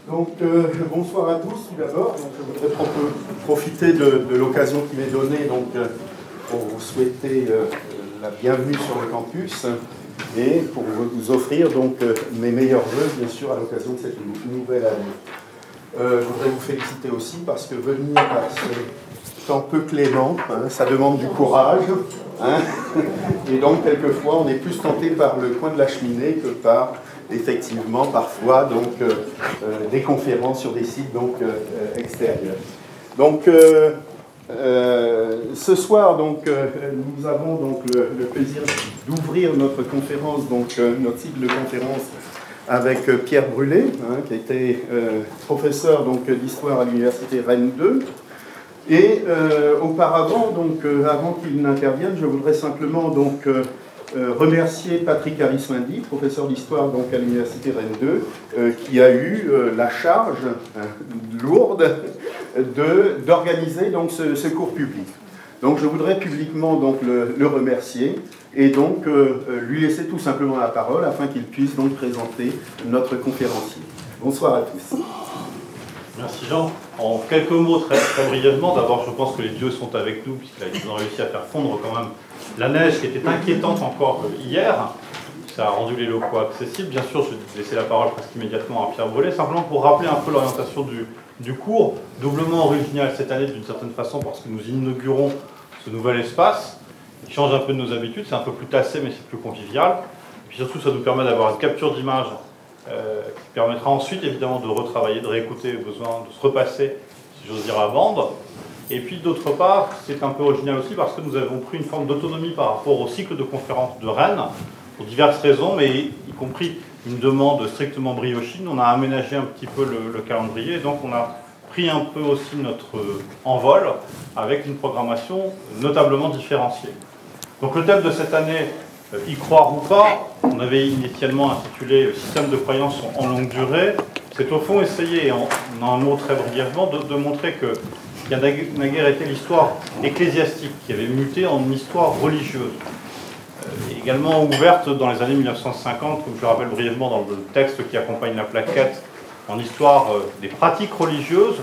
Donc, bonsoir à tous tout d'abord. Donc, je voudrais profiter de l'occasion qui m'est donnée pour vous souhaiter la bienvenue sur le campus et pour vous offrir mes meilleurs vœux, bien sûr, à l'occasion de cette nouvelle année. Je voudrais vous féliciter aussi parce que venir à ce temps peu clément, ça demande du courage. Et donc, quelquefois, on est plus tenté par le coin de la cheminée que par effectivement parfois des conférences sur des sites extérieurs. Donc ce soir nous avons le plaisir d'ouvrir notre conférence, notre cycle de conférences avec Pierre Brulé, qui était professeur d'histoire à l'université Rennes 2. Et auparavant, avant qu'il n'intervienne, je voudrais simplement remercier Patrick Arismendi, professeur d'histoire à l'université Rennes 2, qui a eu la charge lourde d'organiser ce cours public. Donc je voudrais publiquement le remercier et lui laisser tout simplement la parole afin qu'il puisse présenter notre conférencier. Bonsoir à tous. Merci Jean. En quelques mots, très brièvement, d'abord je pense que les dieux sont avec nous puisqu'ils ont réussi à faire fondre quand même la neige qui était inquiétante encore hier. Ça a rendu les locaux accessibles. Bien sûr, je vais laisser la parole presque immédiatement à Pierre Brulé, simplement pour rappeler un peu l'orientation du cours, doublement original cette année d'une certaine façon parce que nous inaugurons ce nouvel espace. Il change un peu de nos habitudes, c'est un peu plus tassé mais c'est plus convivial. Et puis surtout, ça nous permet d'avoir une capture d'image qui permettra ensuite évidemment de retravailler, de réécouter au besoin, de se repasser, si j'ose dire, à bande. Et puis d'autre part, c'est un peu original aussi parce que nous avons pris une forme d'autonomie par rapport au cycle de conférences de Rennes, pour diverses raisons, mais y compris une demande strictement briochine. On a aménagé un petit peu le calendrier, donc on a pris un peu aussi notre envol avec une programmation notablement différenciée. Donc le thème de cette année, y croire ou pas, on avait initialement intitulé « Système de croyance en longue durée ». C'est au fond essayer, en un mot très brièvement, de montrer qu'il y a naguère été l'histoire ecclésiastique qui avait muté en une histoire religieuse. Également ouverte dans les années 1950, comme je le rappelle brièvement dans le texte qui accompagne la plaquette, en histoire des pratiques religieuses,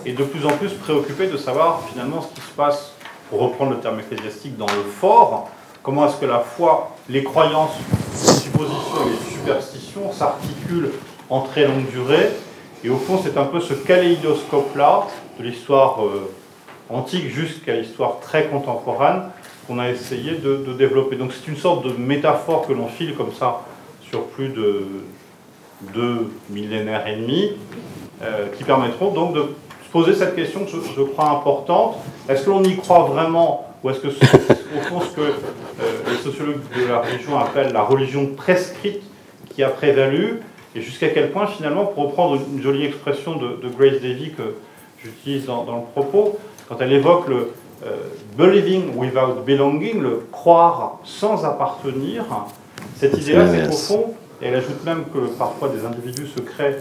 et de plus en plus préoccupée de savoir finalement ce qui se passe, pour reprendre le terme ecclésiastique, dans le fort. Comment est-ce que la foi, les croyances, les suppositions et les superstitions s'articulent en très longue durée. Et au fond, c'est un peu ce kaléidoscope-là, de l'histoire antique jusqu'à l'histoire très contemporaine, qu'on a essayé de développer. Donc c'est une sorte de métaphore que l'on file comme ça sur plus de 2 millénaires et demi, qui permettront donc de se poser cette question que je crois importante. Est-ce que l'on y croit vraiment ? Ou est-ce que, au fond, ce que les sociologues de la religion appellent la religion prescrite qui a prévalu, et jusqu'à quel point, finalement, pour reprendre une jolie expression de Grace Davy que j'utilise dans le propos, quand elle évoque le believing without belonging, le croire sans appartenir, cette idée-là, c'est qu'au fond, et elle ajoute même que parfois des individus se créent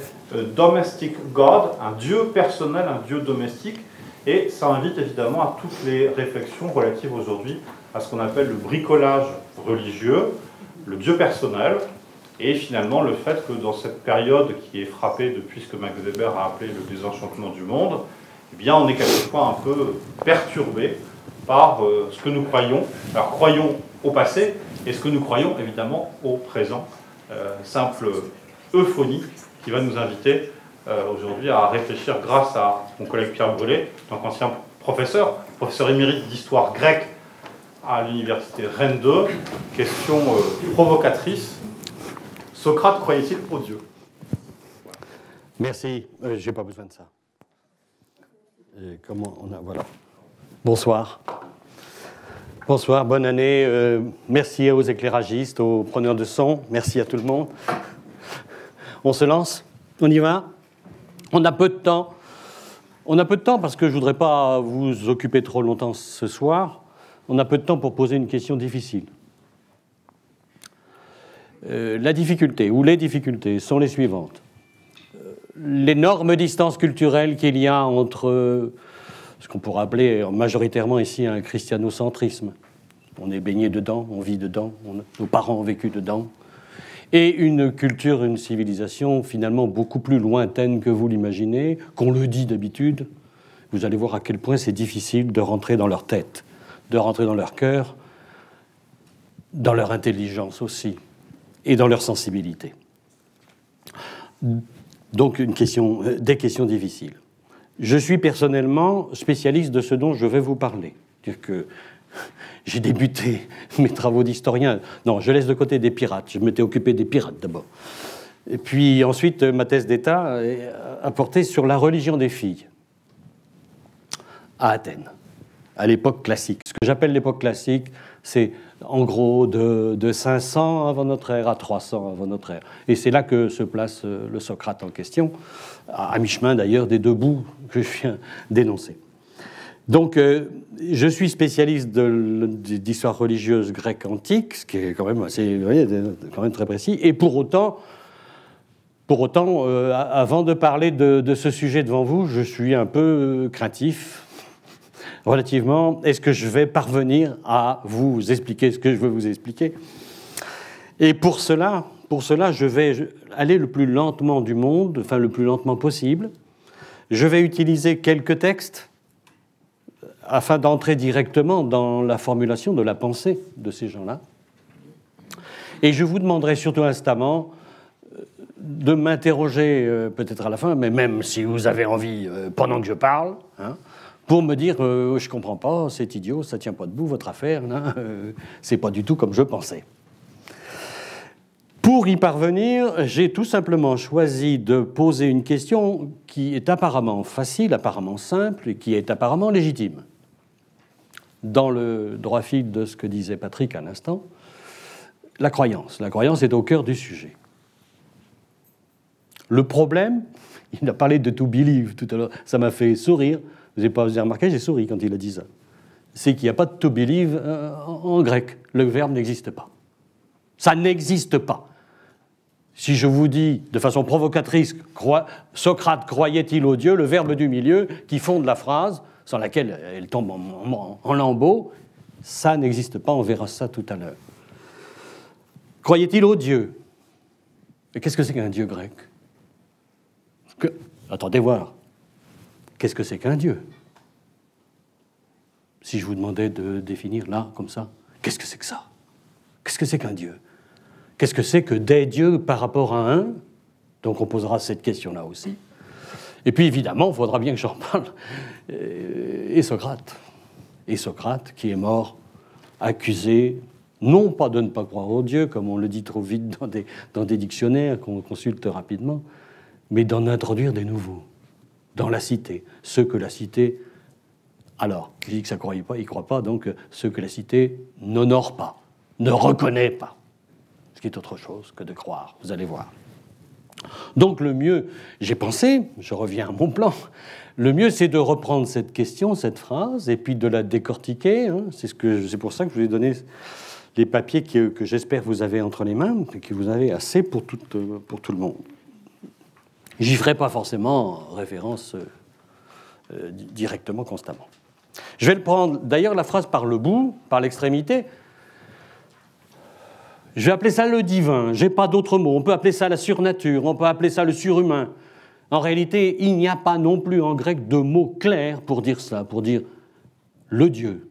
domestic God, un dieu personnel, un dieu domestique. Et ça invite évidemment à toutes les réflexions relatives aujourd'hui à ce qu'on appelle le bricolage religieux, le Dieu personnel, et finalement le fait que dans cette période qui est frappée depuis ce que Max Weber a appelé le désenchantement du monde, eh bien on est quelquefois un peu perturbé par ce que nous croyons. Alors croyons au passé et ce que nous croyons évidemment au présent. Simple euphonie qui va nous inviter aujourd'hui à réfléchir grâce à mon collègue Pierre Brulé, donc ancien professeur émérite d'histoire grecque à l'université Rennes 2. Question provocatrice. Socrate croyait-il au Dieu ? Merci, j'ai pas besoin de ça. Voilà. Bonsoir. Bonsoir, bonne année. Merci aux éclairagistes, aux preneurs de son. Merci à tout le monde. On se lance ? On y va ? On a peu de temps. On a peu de temps parce que je ne voudrais pas vous occuper trop longtemps ce soir. On a peu de temps pour poser une question difficile. La difficulté, ou les difficultés, sont les suivantes. L'énorme distance culturelle qu'il y a entre ce qu'on pourrait appeler majoritairement ici un christianocentrisme. On est baigné dedans, on vit dedans, nos parents ont vécu dedans. et une culture, une civilisation finalement beaucoup plus lointaine que vous l'imaginez, qu'on le dit d'habitude. Vous allez voir à quel point c'est difficile de rentrer dans leur tête, de rentrer dans leur cœur, dans leur intelligence aussi, et dans leur sensibilité. Donc des questions difficiles. Je suis personnellement spécialiste de ce dont je vais vous parler. C'est-à-dire que j'ai débuté mes travaux d'historien. Non, je laisse de côté des pirates. Je m'étais occupé des pirates d'abord. Et puis ensuite, ma thèse d'État a porté sur la religion des filles à Athènes, à l'époque classique. Ce que j'appelle l'époque classique, c'est en gros de 500 avant notre ère à 300 avant notre ère. Et c'est là que se place le Socrate en question, à mi-chemin d'ailleurs des deux bouts que je viens d'énoncer. Donc, je suis spécialiste d'histoire religieuse grecque antique, ce qui est quand même assez, vous voyez, quand même très précis. Et pour autant, avant de parler de ce sujet devant vous, je suis un peu craintif, relativement. Est-ce que je vais parvenir à vous expliquer ce que je veux vous expliquer? Et pour cela, je vais aller le plus lentement du monde, enfin le plus lentement possible. Je vais utiliser quelques textes afin d'entrer directement dans la formulation de la pensée de ces gens-là. Et je vous demanderai surtout instamment de m'interroger, peut-être à la fin, mais même si vous avez envie, pendant que je parle, hein, pour me dire je ne comprends pas, c'est idiot, ça ne tient pas debout, votre affaire, hein, c'est pas du tout comme je pensais. Pour y parvenir, j'ai tout simplement choisi de poser une question qui est apparemment facile, apparemment simple, et qui est apparemment légitime. Dans le droit fil de ce que disait Patrick à l'instant, la croyance. La croyance est au cœur du sujet. Le problème, il a parlé de to believe tout à l'heure, ça m'a fait sourire. Vous avez remarqué, j'ai souri quand il a dit ça. C'est qu'il n'y a pas de to believe en grec. Le verbe n'existe pas. Ça n'existe pas. Si je vous dis de façon provocatrice, Socrate croyait-il au Dieu, le verbe du milieu qui fonde la phrase, sans laquelle elle tombe en lambeaux, ça n'existe pas, on verra ça tout à l'heure. Croyait-il au Dieu? Et qu'est-ce que c'est qu'un Dieu grec? Attendez voir. Qu'est-ce que c'est qu'un Dieu? Si je vous demandais de définir là, comme ça, qu'est-ce que c'est que ça? Qu'est-ce que c'est qu'un Dieu? Qu'est-ce que c'est que des dieux par rapport à un? Donc on posera cette question-là aussi. Et puis évidemment, il faudra bien que j'en parle. Et Socrate. Et Socrate qui est mort, accusé, non pas de ne pas croire au Dieu, comme on le dit trop vite dans des dictionnaires qu'on consulte rapidement, mais d'en introduire des nouveaux, dans la cité. Ceux que la cité... Alors, je dis que ça ne croit pas, il ne croit pas, donc ceux que la cité n'honore pas, ne reconnaît pas. Ce qui est autre chose que de croire, vous allez voir. Donc le mieux, j'ai pensé, je reviens à mon plan, le mieux c'est de reprendre cette question, cette phrase, et puis de la décortiquer. Hein. C'est pour ça que je vous ai donné les papiers que j'espère vous avez entre les mains, et que vous avez assez pour tout le monde. J'y ferai pas forcément référence directement, constamment. Je vais le prendre, d'ailleurs, la phrase par le bout, par l'extrémité. Je vais appeler ça le divin, je n'ai pas d'autre mot. On peut appeler ça la surnature, on peut appeler ça le surhumain. En réalité, il n'y a pas non plus en grec de mot clair pour dire ça, pour dire le Dieu.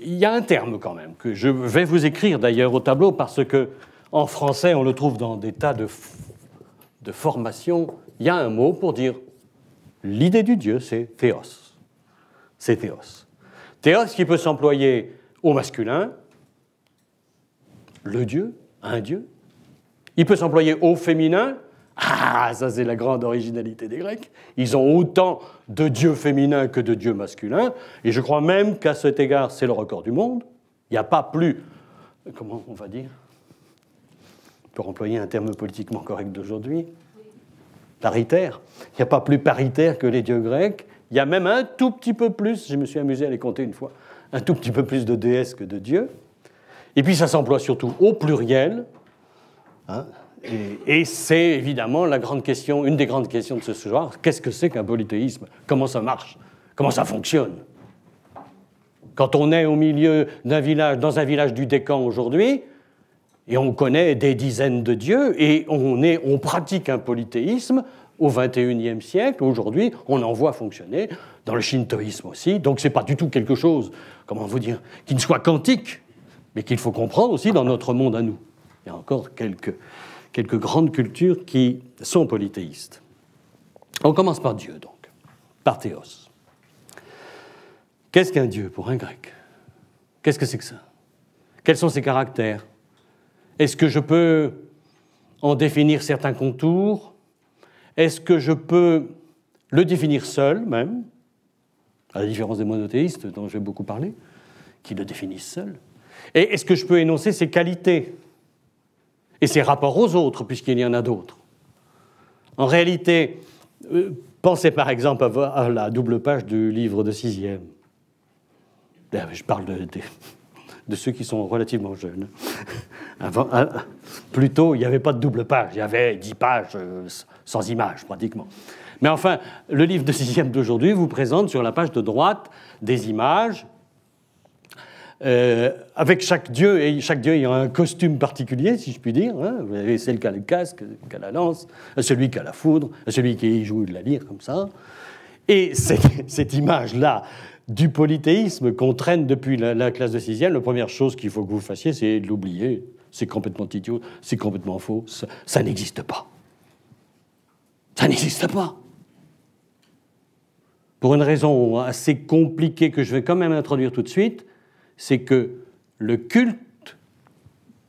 Il y a un terme quand même, que je vais vous écrire d'ailleurs au tableau, parce que en français, on le trouve dans des tas de formations. Il y a un mot pour dire l'idée du Dieu, c'est théos. C'est théos. Théos qui peut s'employer au masculin, le Dieu, un Dieu. Il peut s'employer au féminin. Ah, ça c'est la grande originalité des Grecs. Ils ont autant de dieux féminins que de dieux masculins. Et je crois même qu'à cet égard, c'est le record du monde. Il n'y a pas plus, comment on va dire, pour employer un terme politiquement correct d'aujourd'hui, paritaire. Il n'y a pas plus paritaire que les dieux grecs. Il y a même un tout petit peu plus, je me suis amusé à les compter une fois, un tout petit peu plus de déesses que de dieux. Et puis ça s'emploie surtout au pluriel. Hein, et c'est évidemment la grande question, une des grandes questions de ce soir. Qu'est-ce que c'est qu'un polythéisme? Comment ça marche? Comment ça fonctionne? Quand on est au milieu d'un village, dans un village du Décan aujourd'hui, Et on connaît des dizaines de dieux, et on pratique un polythéisme au XXIe siècle. Aujourd'hui, on en voit fonctionner, dans le shintoïsme aussi. Donc ce n'est pas du tout quelque chose, comment vous dire, qui ne soit quantique, mais qu'il faut comprendre aussi dans notre monde à nous. Il y a encore quelques grandes cultures qui sont polythéistes. On commence par Dieu, donc, par théos. Qu'est-ce qu'un Dieu pour un grec? Qu'est-ce que c'est que ça? Quels sont ses caractères? Est-ce que je peux en définir certains contours? Est-ce que je peux le définir seul, même, à la différence des monothéistes dont j'ai beaucoup parlé, qui le définissent seuls? Et est-ce que je peux énoncer ses qualités et ses rapports aux autres, puisqu'il y en a d'autres? En réalité, pensez par exemple à la double page du livre de 6e. Je parle de ceux qui sont relativement jeunes. Plus tôt, il n'y avait pas de double page, il y avait 10 pages sans images, pratiquement. Mais enfin, le livre de 6e d'aujourd'hui vous présente sur la page de droite des images avec chaque dieu, et chaque dieu ayant un costume particulier, si je puis dire. Hein. Vous avez celle qui a le casque, qui a la lance, celui qui a la foudre, celui qui joue de la lyre, comme ça. Et cette image-là du polythéisme qu'on traîne depuis la classe de 6e, la première chose qu'il faut que vous fassiez, c'est de l'oublier. C'est complètement idiot, c'est complètement faux, ça n'existe pas. Ça n'existe pas. Pour une raison assez compliquée que je vais quand même introduire tout de suite, c'est que le culte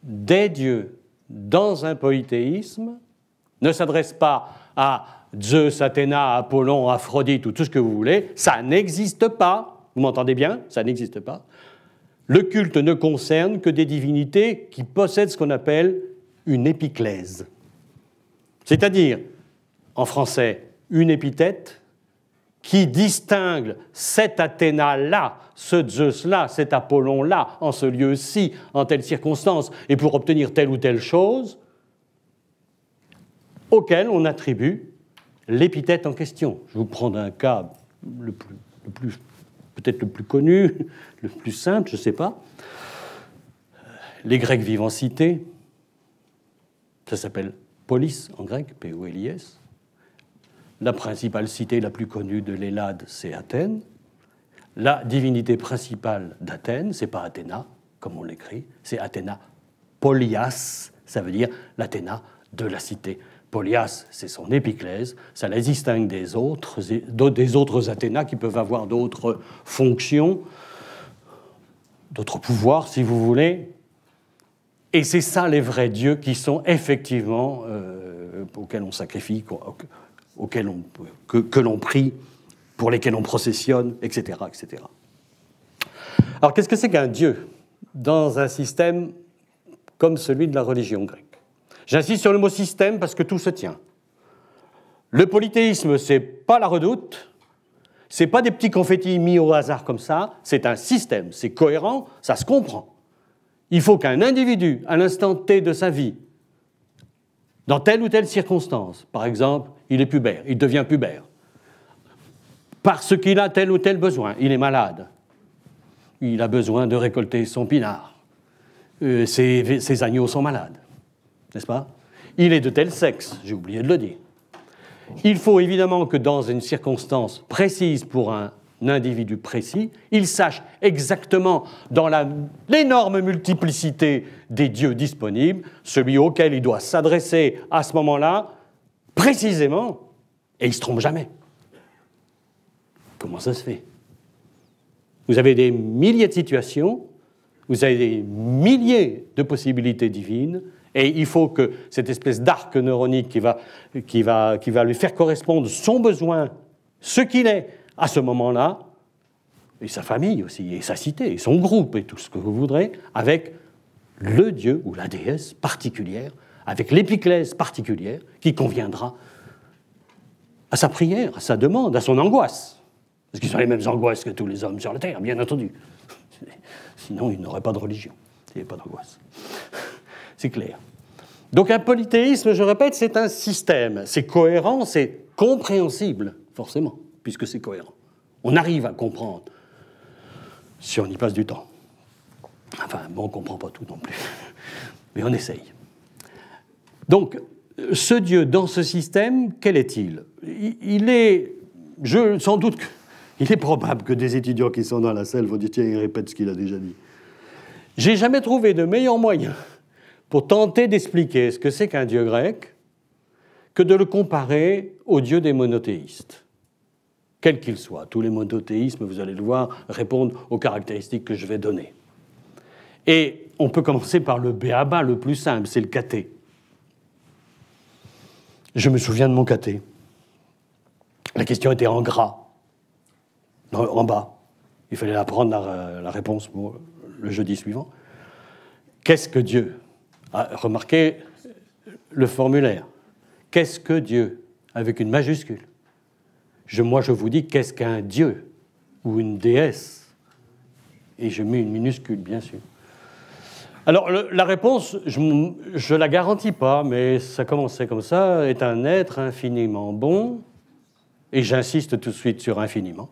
des dieux dans un polythéisme ne s'adresse pas à Zeus, Athéna, Apollon, Aphrodite ou tout ce que vous voulez, ça n'existe pas. Vous m'entendez bien? Ça n'existe pas. Le culte ne concerne que des divinités qui possèdent ce qu'on appelle une épiclèse. C'est-à-dire, en français, une épithète qui distingue cet Athéna-là, ce Zeus-là, cet Apollon-là, en ce lieu-ci, en telle circonstance, et pour obtenir telle ou telle chose, auquel on attribue l'épithète en question. Je vous prends un cas peut-être le plus connu, le plus simple, je ne sais pas. Les Grecs vivent en cité. Ça s'appelle polis en grec, P-O-L-I-S. La principale cité la plus connue de l'Hellade, c'est Athènes. La divinité principale d'Athènes, ce n'est pas Athéna, comme on l'écrit, c'est Athéna Polias, ça veut dire l'Athéna de la cité. Polias, c'est son épiclèse, ça la distingue des autres Athénas qui peuvent avoir d'autres fonctions, d'autres pouvoirs, si vous voulez. Et c'est ça les vrais dieux qui sont effectivement auxquels on sacrifie, que l'on prie, pour lesquels on processionne, etc., etc. Alors, qu'est-ce que c'est qu'un dieu dans un système comme celui de la religion grecque? J'insiste sur le mot système parce que tout se tient. Le polythéisme, ce n'est pas la redoute, ce n'est pas des petits confettis mis au hasard comme ça, c'est un système, c'est cohérent, ça se comprend. Il faut qu'un individu, à l'instant T de sa vie, dans telle ou telle circonstance, par exemple, il est pubère, il devient pubère, parce qu'il a tel ou tel besoin, il est malade, il a besoin de récolter son pinard, ses agneaux sont malades, n'est-ce pas? Il est de tel sexe, j'ai oublié de le dire. Il faut évidemment que dans une circonstance précise pour un individu précis, il sache exactement, dans l'énorme multiplicité des dieux disponibles, celui auquel il doit s'adresser à ce moment-là, précisément, et il ne se trompe jamais. Comment ça se fait? Vous avez des milliers de situations, vous avez des milliers de possibilités divines, et il faut que cette espèce d'arc neuronique qui va lui faire correspondre son besoin, ce qu'il est à ce moment-là, et sa famille aussi, et sa cité, et son groupe, et tout ce que vous voudrez, avec le dieu ou la déesse particulière, avec l'épiclèse particulière qui conviendra à sa prière, à sa demande, à son angoisse. Parce qu'ils ont les mêmes angoisses que tous les hommes sur la terre, bien entendu. Sinon, ils n'auraient pas de religion, s'il n'y avait pas d'angoisse. C'est clair. Donc un polythéisme, je répète, c'est un système. C'est cohérent, c'est compréhensible, forcément, puisque c'est cohérent. On arrive à comprendre si on y passe du temps. Enfin, bon, on ne comprend pas tout non plus. Mais on essaye. Donc, ce Dieu, dans ce système, quel est-il? Il est, sans doute, il est probable que des étudiants qui sont dans la salle vont dire « Tiens, il répète ce qu'il a déjà dit ». J'ai jamais trouvé de meilleur moyen pour tenter d'expliquer ce que c'est qu'un Dieu grec que de le comparer au Dieu des monothéistes. Quel qu'il soit. Tous les monothéismes, vous allez le voir, répondent aux caractéristiques que je vais donner. Et on peut commencer par le béaba le plus simple, c'est le caté. Je me souviens de mon caté. La question était en gras, en bas. Il fallait apprendre la réponse pour le jeudi suivant. Qu'est-ce que Dieu? Remarquez le formulaire. Qu'est-ce que Dieu? Avec une majuscule. Moi, je vous dis, qu'est-ce qu'un Dieu ou une déesse? Et je mets une minuscule, bien sûr. Alors, la réponse, je ne la garantis pas, mais ça commençait comme ça, est un être infiniment bon, et j'insiste tout de suite sur infiniment,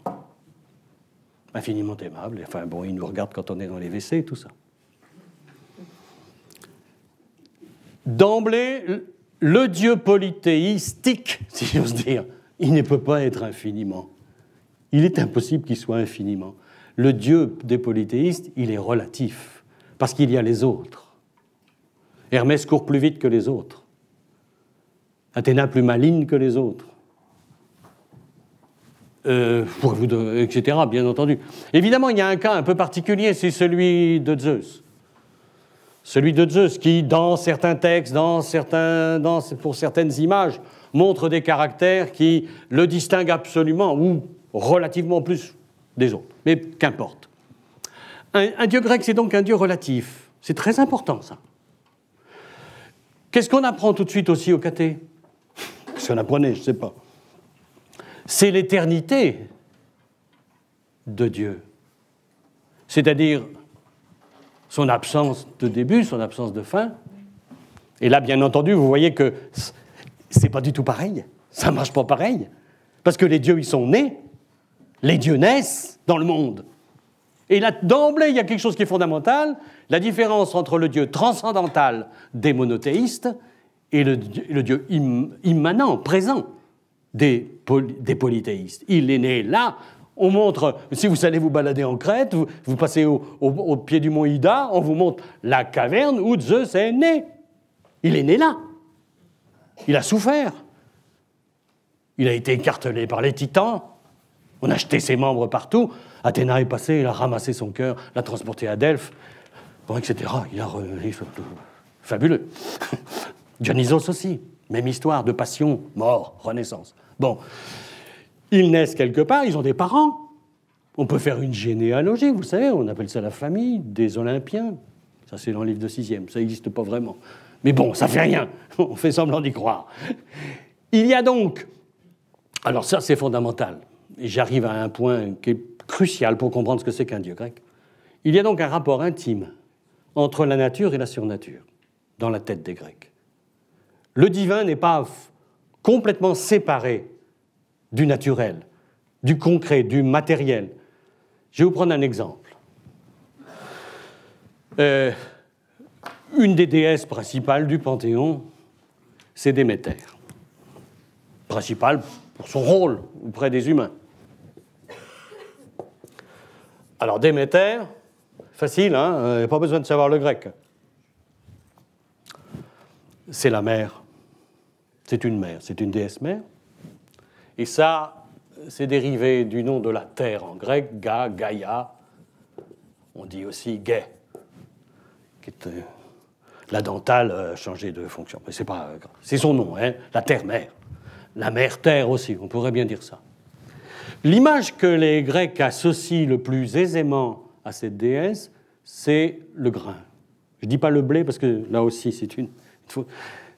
infiniment aimable, enfin bon, il nous regarde quand on est dans les WC et tout ça. D'emblée, le Dieu polythéistique, si j'ose dire, il ne peut pas être infiniment. Il est impossible qu'il soit infiniment. Le Dieu des polythéistes, il est relatif, parce qu'il y a les autres. Hermès court plus vite que les autres. Athéna plus maligne que les autres. Etc., bien entendu. Évidemment, il y a un cas un peu particulier, c'est celui de Zeus. Celui de Zeus qui, dans certains textes, pour certaines images, montre des caractères qui le distinguent absolument ou relativement plus des autres. Mais qu'importe. Un dieu grec, c'est donc un dieu relatif. C'est très important, ça. Qu'est-ce qu'on apprend tout de suite aussi au caté? Qu'est-ce qu'on apprenait? Je ne sais pas. C'est l'éternité de Dieu. C'est-à-dire son absence de début, son absence de fin. Et là, bien entendu, vous voyez que c'est pas du tout pareil. Ça marche pas pareil. Parce que les dieux, ils sont nés. Les dieux naissent dans le monde. Et là, d'emblée, il y a quelque chose qui est fondamental, la différence entre le Dieu transcendantal des monothéistes et le Dieu immanent, présent des polythéistes. Il est né là. On montre, si vous allez vous balader en Crète, vous passez au pied du mont Ida, on vous montre la caverne où Zeus est né. Il est né là. Il a souffert. Il a été écartelé par les titans. On a jeté ses membres partout. Athéna est passée, il a ramassé son cœur, l'a transporté à Delphes, bon, etc. Fabuleux. Dionysos aussi, même histoire de passion, mort, renaissance. Bon, ils naissent quelque part, ils ont des parents. On peut faire une généalogie, vous savez, on appelle ça la famille des Olympiens. Ça, c'est dans le livre de 6e, ça n'existe pas vraiment. Mais bon, ça fait rien, on fait semblant d'y croire. Il y a donc... Alors ça, c'est fondamental. Et j'arrive à un point qui est crucial pour comprendre ce que c'est qu'un dieu grec. Il y a donc un rapport intime entre la nature et la surnature dans la tête des Grecs. Le divin n'est pas complètement séparé du naturel, du concret, du matériel. Je vais vous prendre un exemple. Une des déesses principales du Panthéon, c'est Déméter. Principale pour son rôle auprès des humains. Alors Déméter, facile, hein, pas besoin de savoir le grec. C'est la mère. C'est une mère, c'est une déesse mère. Et ça, c'est dérivé du nom de la terre en grec, Gaïa. On dit aussi Gai. La dentale a changé de fonction, mais c'est pas grave. C'est son nom, hein, la terre-mère. La mère-terre aussi, on pourrait bien dire ça. L'image que les Grecs associent le plus aisément à cette déesse, c'est le grain. Je ne dis pas le blé, parce que là aussi,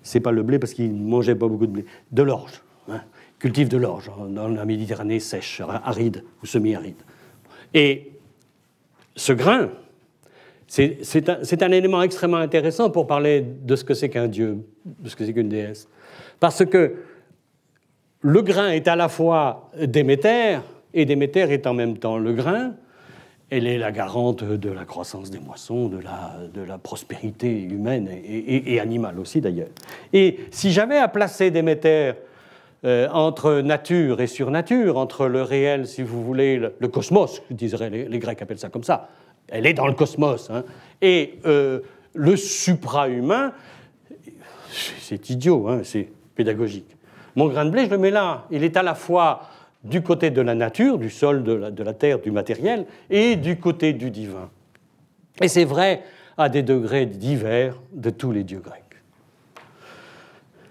c'est pas le blé, parce qu'ils ne mangeaient pas beaucoup de blé. De l'orge, hein, cultive de l'orge, dans la Méditerranée sèche, aride ou semi-aride. Et ce grain, c'est un élément extrêmement intéressant pour parler de ce que c'est qu'un dieu, de ce que c'est qu'une déesse. Parce que le grain est à la fois Déméter, et Déméter est en même temps le grain, Elle est la garante de la croissance des moissons, de la prospérité humaine et animale aussi d'ailleurs. Et si j'avais à placer Déméter entre nature et surnature, entre le réel, si vous voulez, le cosmos, je dirais, les Grecs appellent ça comme ça, elle est dans le cosmos, hein, et le supra-humain, c'est idiot, hein, c'est pédagogique. Mon grain de blé, je le mets là, il est à la fois du côté de la nature, du sol, de la terre, du matériel, et du côté du divin. Et c'est vrai à des degrés divers de tous les dieux grecs.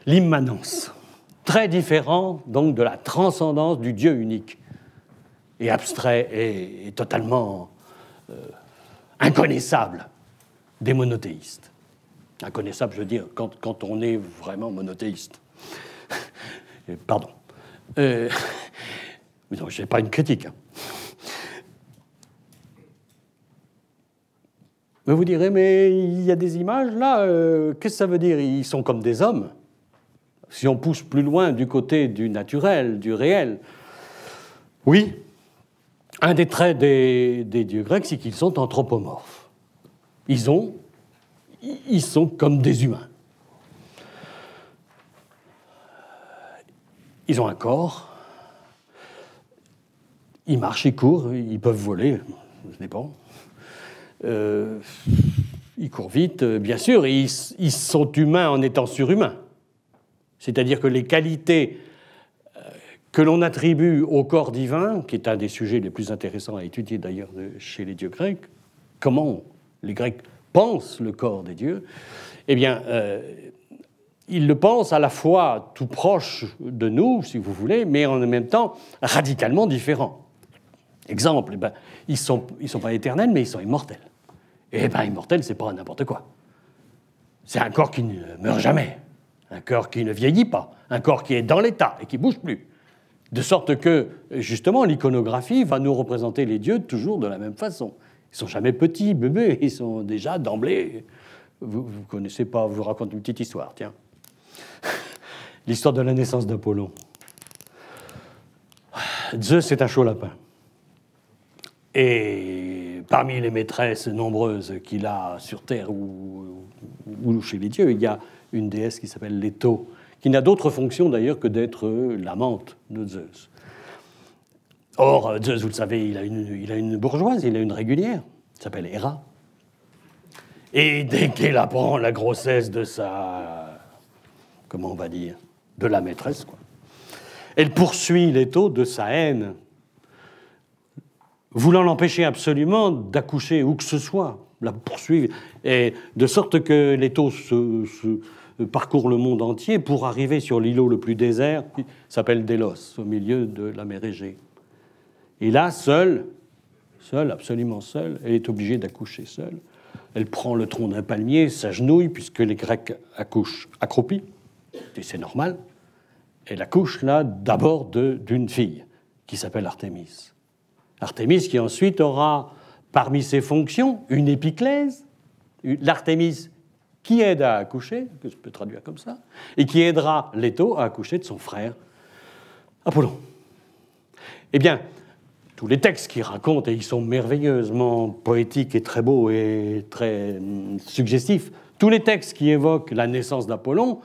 L'immanence, très différent donc de la transcendance du Dieu unique, et abstrait et totalement inconnaissable des monothéistes. Inconnaissable, je veux dire, quand on est vraiment monothéiste. Pardon. Mais non, je n'ai pas une critique. Hein. Mais vous direz, mais il y a des images là, qu'est-ce que ça veut dire? Ils sont comme des hommes. Si on pousse plus loin du côté du naturel, du réel. Oui, un des traits des dieux grecs, c'est qu'ils sont anthropomorphes. Ils sont comme des humains. Ils ont un corps, ils marchent, ils courent, ils peuvent voler, ça dépend. Ils courent vite, bien sûr, et ils sont humains en étant surhumains. C'est-à-dire que les qualités que l'on attribue au corps divin, qui est un des sujets les plus intéressants à étudier d'ailleurs chez les dieux grecs, comment les Grecs pensent le corps des dieux, eh bien, ils le pensent à la fois tout proche de nous, si vous voulez, mais en même temps radicalement différent. Exemple, eh ben, ils sont pas éternels, mais ils sont immortels. Et bien, immortel, c'est pas n'importe quoi. C'est un corps qui ne meurt jamais, un corps qui ne vieillit pas, un corps qui est dans l'état et qui ne bouge plus. De sorte que, justement, l'iconographie va nous représenter les dieux toujours de la même façon. Ils ne sont jamais petits, bébés, ils sont déjà d'emblée... Vous ne connaissez pas, je vous raconte une petite histoire, tiens. L'histoire de la naissance d'Apollon. Zeus est un chaud lapin. Et parmi les maîtresses nombreuses qu'il a sur Terre ou chez les dieux, il y a une déesse qui s'appelle Leto, qui n'a d'autre fonction d'ailleurs que d'être l'amante de Zeus. Or, Zeus, vous le savez, il a une bourgeoise, il a une régulière, qui s'appelle Héra. Et dès qu'elle apprend la grossesse de sa... comment on va dire, de la maîtresse, quoi. Elle poursuit Leto de sa haine, voulant l'empêcher absolument d'accoucher où que ce soit, la poursuivre, et de sorte que Leto parcourt le monde entier pour arriver sur l'îlot le plus désert, qui s'appelle Délos, au milieu de la mer Égée. Et là, seule, absolument seule, elle est obligée d'accoucher seule. Elle prend le tronc d'un palmier, s'agenouille, puisque les Grecs accouchent accroupis, et c'est normal. Elle accouche là d'abord d'une fille qui s'appelle Artémis. Artémis qui ensuite aura parmi ses fonctions une épiclèse, l'Artémis qui aide à accoucher, que je peux traduire comme ça, et qui aidera Leto à accoucher de son frère Apollon. Eh bien, tous les textes qui racontent, et ils sont merveilleusement poétiques et très beaux et très suggestifs, tous les textes qui évoquent la naissance d'Apollon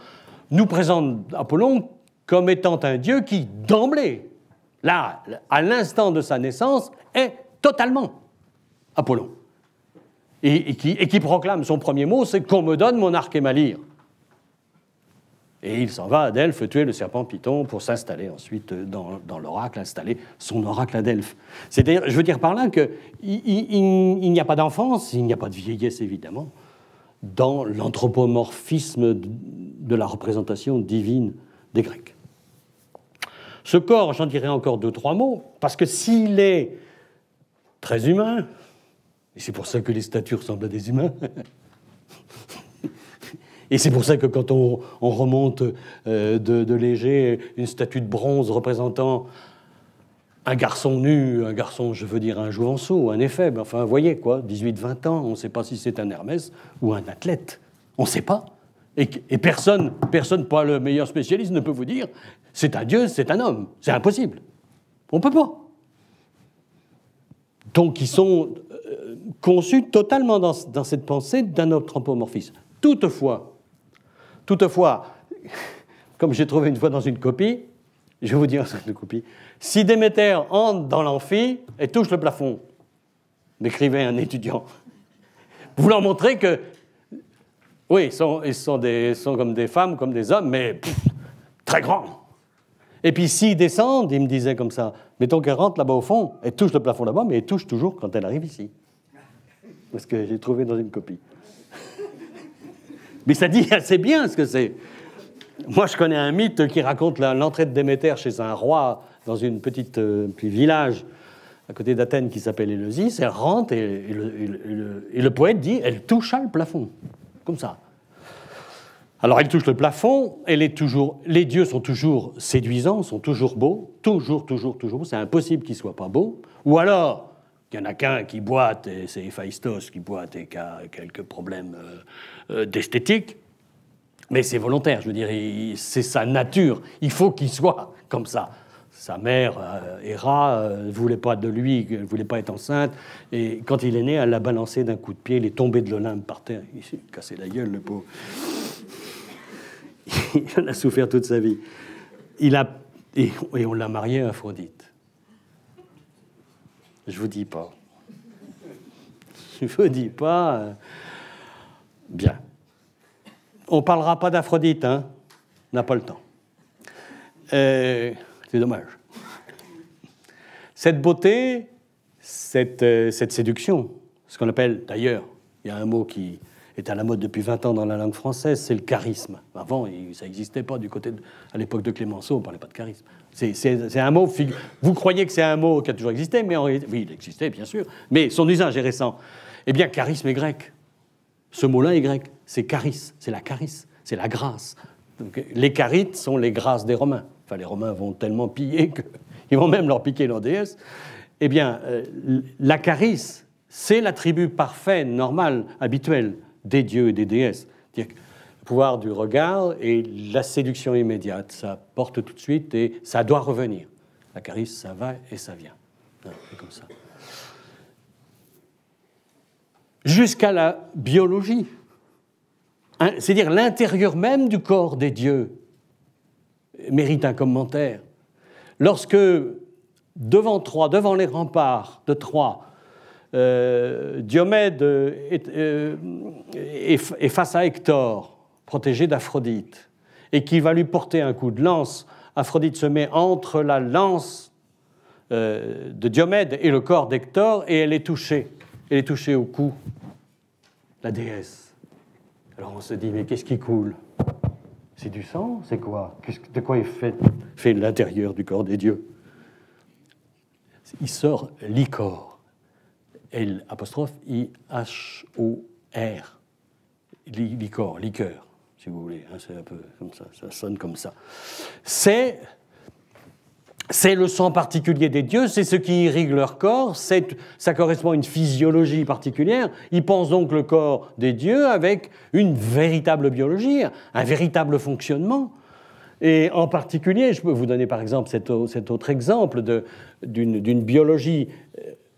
nous présentent Apollon comme étant un dieu qui, d'emblée, là, à l'instant de sa naissance, est totalement Apollon. Et qui proclame son premier mot, c'est « qu'on me donne mon arc et ma lyre ». Et il s'en va à Delphes tuer le serpent Python pour s'installer ensuite dans l'oracle, installer son oracle à Delphes. C'est-à-dire, je veux dire par là qu'il n'y a pas d'enfance, il n'y a pas de vieillesse évidemment, dans l'anthropomorphisme de la représentation divine des Grecs. Ce corps, j'en dirai encore 2-3 mots, parce que s'il est très humain, et c'est pour ça que les statues ressemblent à des humains, et c'est pour ça que quand on remonte de léger une statue de bronze représentant un garçon nu, un garçon, je veux dire, un jouvenceau, un éphèbe, enfin, vous voyez, quoi, 18-20 ans, on ne sait pas si c'est un Hermès ou un athlète. On ne sait pas. Et personne, pas le meilleur spécialiste, ne peut vous dire c'est un dieu, c'est un homme. C'est impossible. On ne peut pas. donc qui sont conçus totalement dans cette pensée d'un anthropomorphisme. Toutefois, comme j'ai trouvé une fois dans une copie, je vais vous dire cette copie, si Déméter entre dans l'amphi et touche le plafond, m'écrivait un étudiant, voulant montrer que, oui, ils sont comme des femmes, comme des hommes, mais très grands. Et puis s'ils descendent, il me disait comme ça, mettons qu'elle rentre là-bas au fond, elle touche le plafond là-bas, mais elle touche toujours quand elle arrive ici. Parce que j'ai trouvé dans une copie. Mais ça dit assez bien ce que c'est. Moi, je connais un mythe qui raconte l'entrée de Déméter chez un roi dans une petit village à côté d'Athènes qui s'appelle Éleusis. Elle rentre et le poète dit « elle toucha le plafond », comme ça. Alors, elle touche le plafond, les dieux sont toujours séduisants, sont toujours beaux, toujours beaux, c'est impossible qu'ils ne soient pas beaux. Ou alors, il n'y en a qu'un qui boite, et c'est Héphaïstos qui boite et qui a quelques problèmes d'esthétique. Mais c'est volontaire, je veux dire, c'est sa nature. Il faut qu'il soit comme ça. Sa mère, Héra, ne voulait pas de lui, ne voulait pas être enceinte. Et quand il est né, elle l'a balancé d'un coup de pied. Il est tombé de l'Olympe par terre. Il s'est cassé la gueule, le pauvre. Il en a souffert toute sa vie. Et on l'a marié à Aphrodite. Je vous dis pas. Je vous dis pas. Bien. On ne parlera pas d'Aphrodite, hein. On n'a pas le temps. C'est dommage. Cette beauté, cette séduction, ce qu'on appelle d'ailleurs, il y a un mot qui est à la mode depuis 20 ans dans la langue française, c'est le charisme. Avant, ça n'existait pas du côté à l'époque de Clémenceau, on ne parlait pas de charisme. C'est un mot, vous croyez que c'est un mot qui a toujours existé, mais en réalité, oui, il existait bien sûr, mais son usage est récent. Eh bien, charisme est grec. Ce mot-là est grec, c'est charis, c'est la charis, c'est la grâce. Donc, les charites sont les grâces des Romains. Enfin, les Romains vont tellement piller qu'ils vont même leur piquer leur déesse. Eh bien, la charis, c'est l'attribut parfait, normal, habituel des dieux et des déesses. C'est-à-dire le pouvoir du regard et la séduction immédiate, ça porte tout de suite et ça doit revenir. La charis, ça va et ça vient. C'est comme ça. Jusqu'à la biologie, c'est-à-dire l'intérieur même du corps des dieux, mérite un commentaire. Lorsque, devant Troie, devant les remparts de Troie, Diomède est face à Hector, protégé d'Aphrodite, et qui va lui porter un coup de lance. Aphrodite se met entre la lance de Diomède et le corps d'Hector, et elle est touchée. Elle est touchée au cou, la déesse. Alors on se dit, mais qu'est-ce qui coule? C'est du sang? C'est quoi? De quoi est fait l'intérieur du corps des dieux? Il sort l'icor. L', I-H-O-R. L'icor, liqueur, si vous voulez. C'est un peu comme ça, ça sonne comme ça. C'est le sang particulier des dieux, c'est ce qui irrigue leur corps, ça correspond à une physiologie particulière. Ils pensent donc le corps des dieux avec une véritable biologie, un véritable fonctionnement. Et en particulier, je peux vous donner par exemple cet autre exemple d'une biologie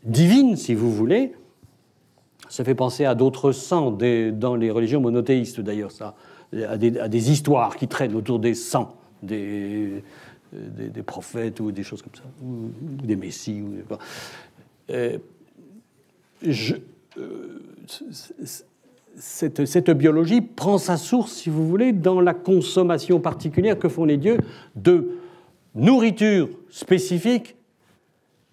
divine, si vous voulez. Ça fait penser à d'autres sangs dans les religions monothéistes, d'ailleurs, ça, à des histoires qui traînent autour des sangs, des prophètes ou des choses comme ça, ou des messies. Cette biologie prend sa source, si vous voulez, dans la consommation particulière que font les dieux de nourriture spécifique.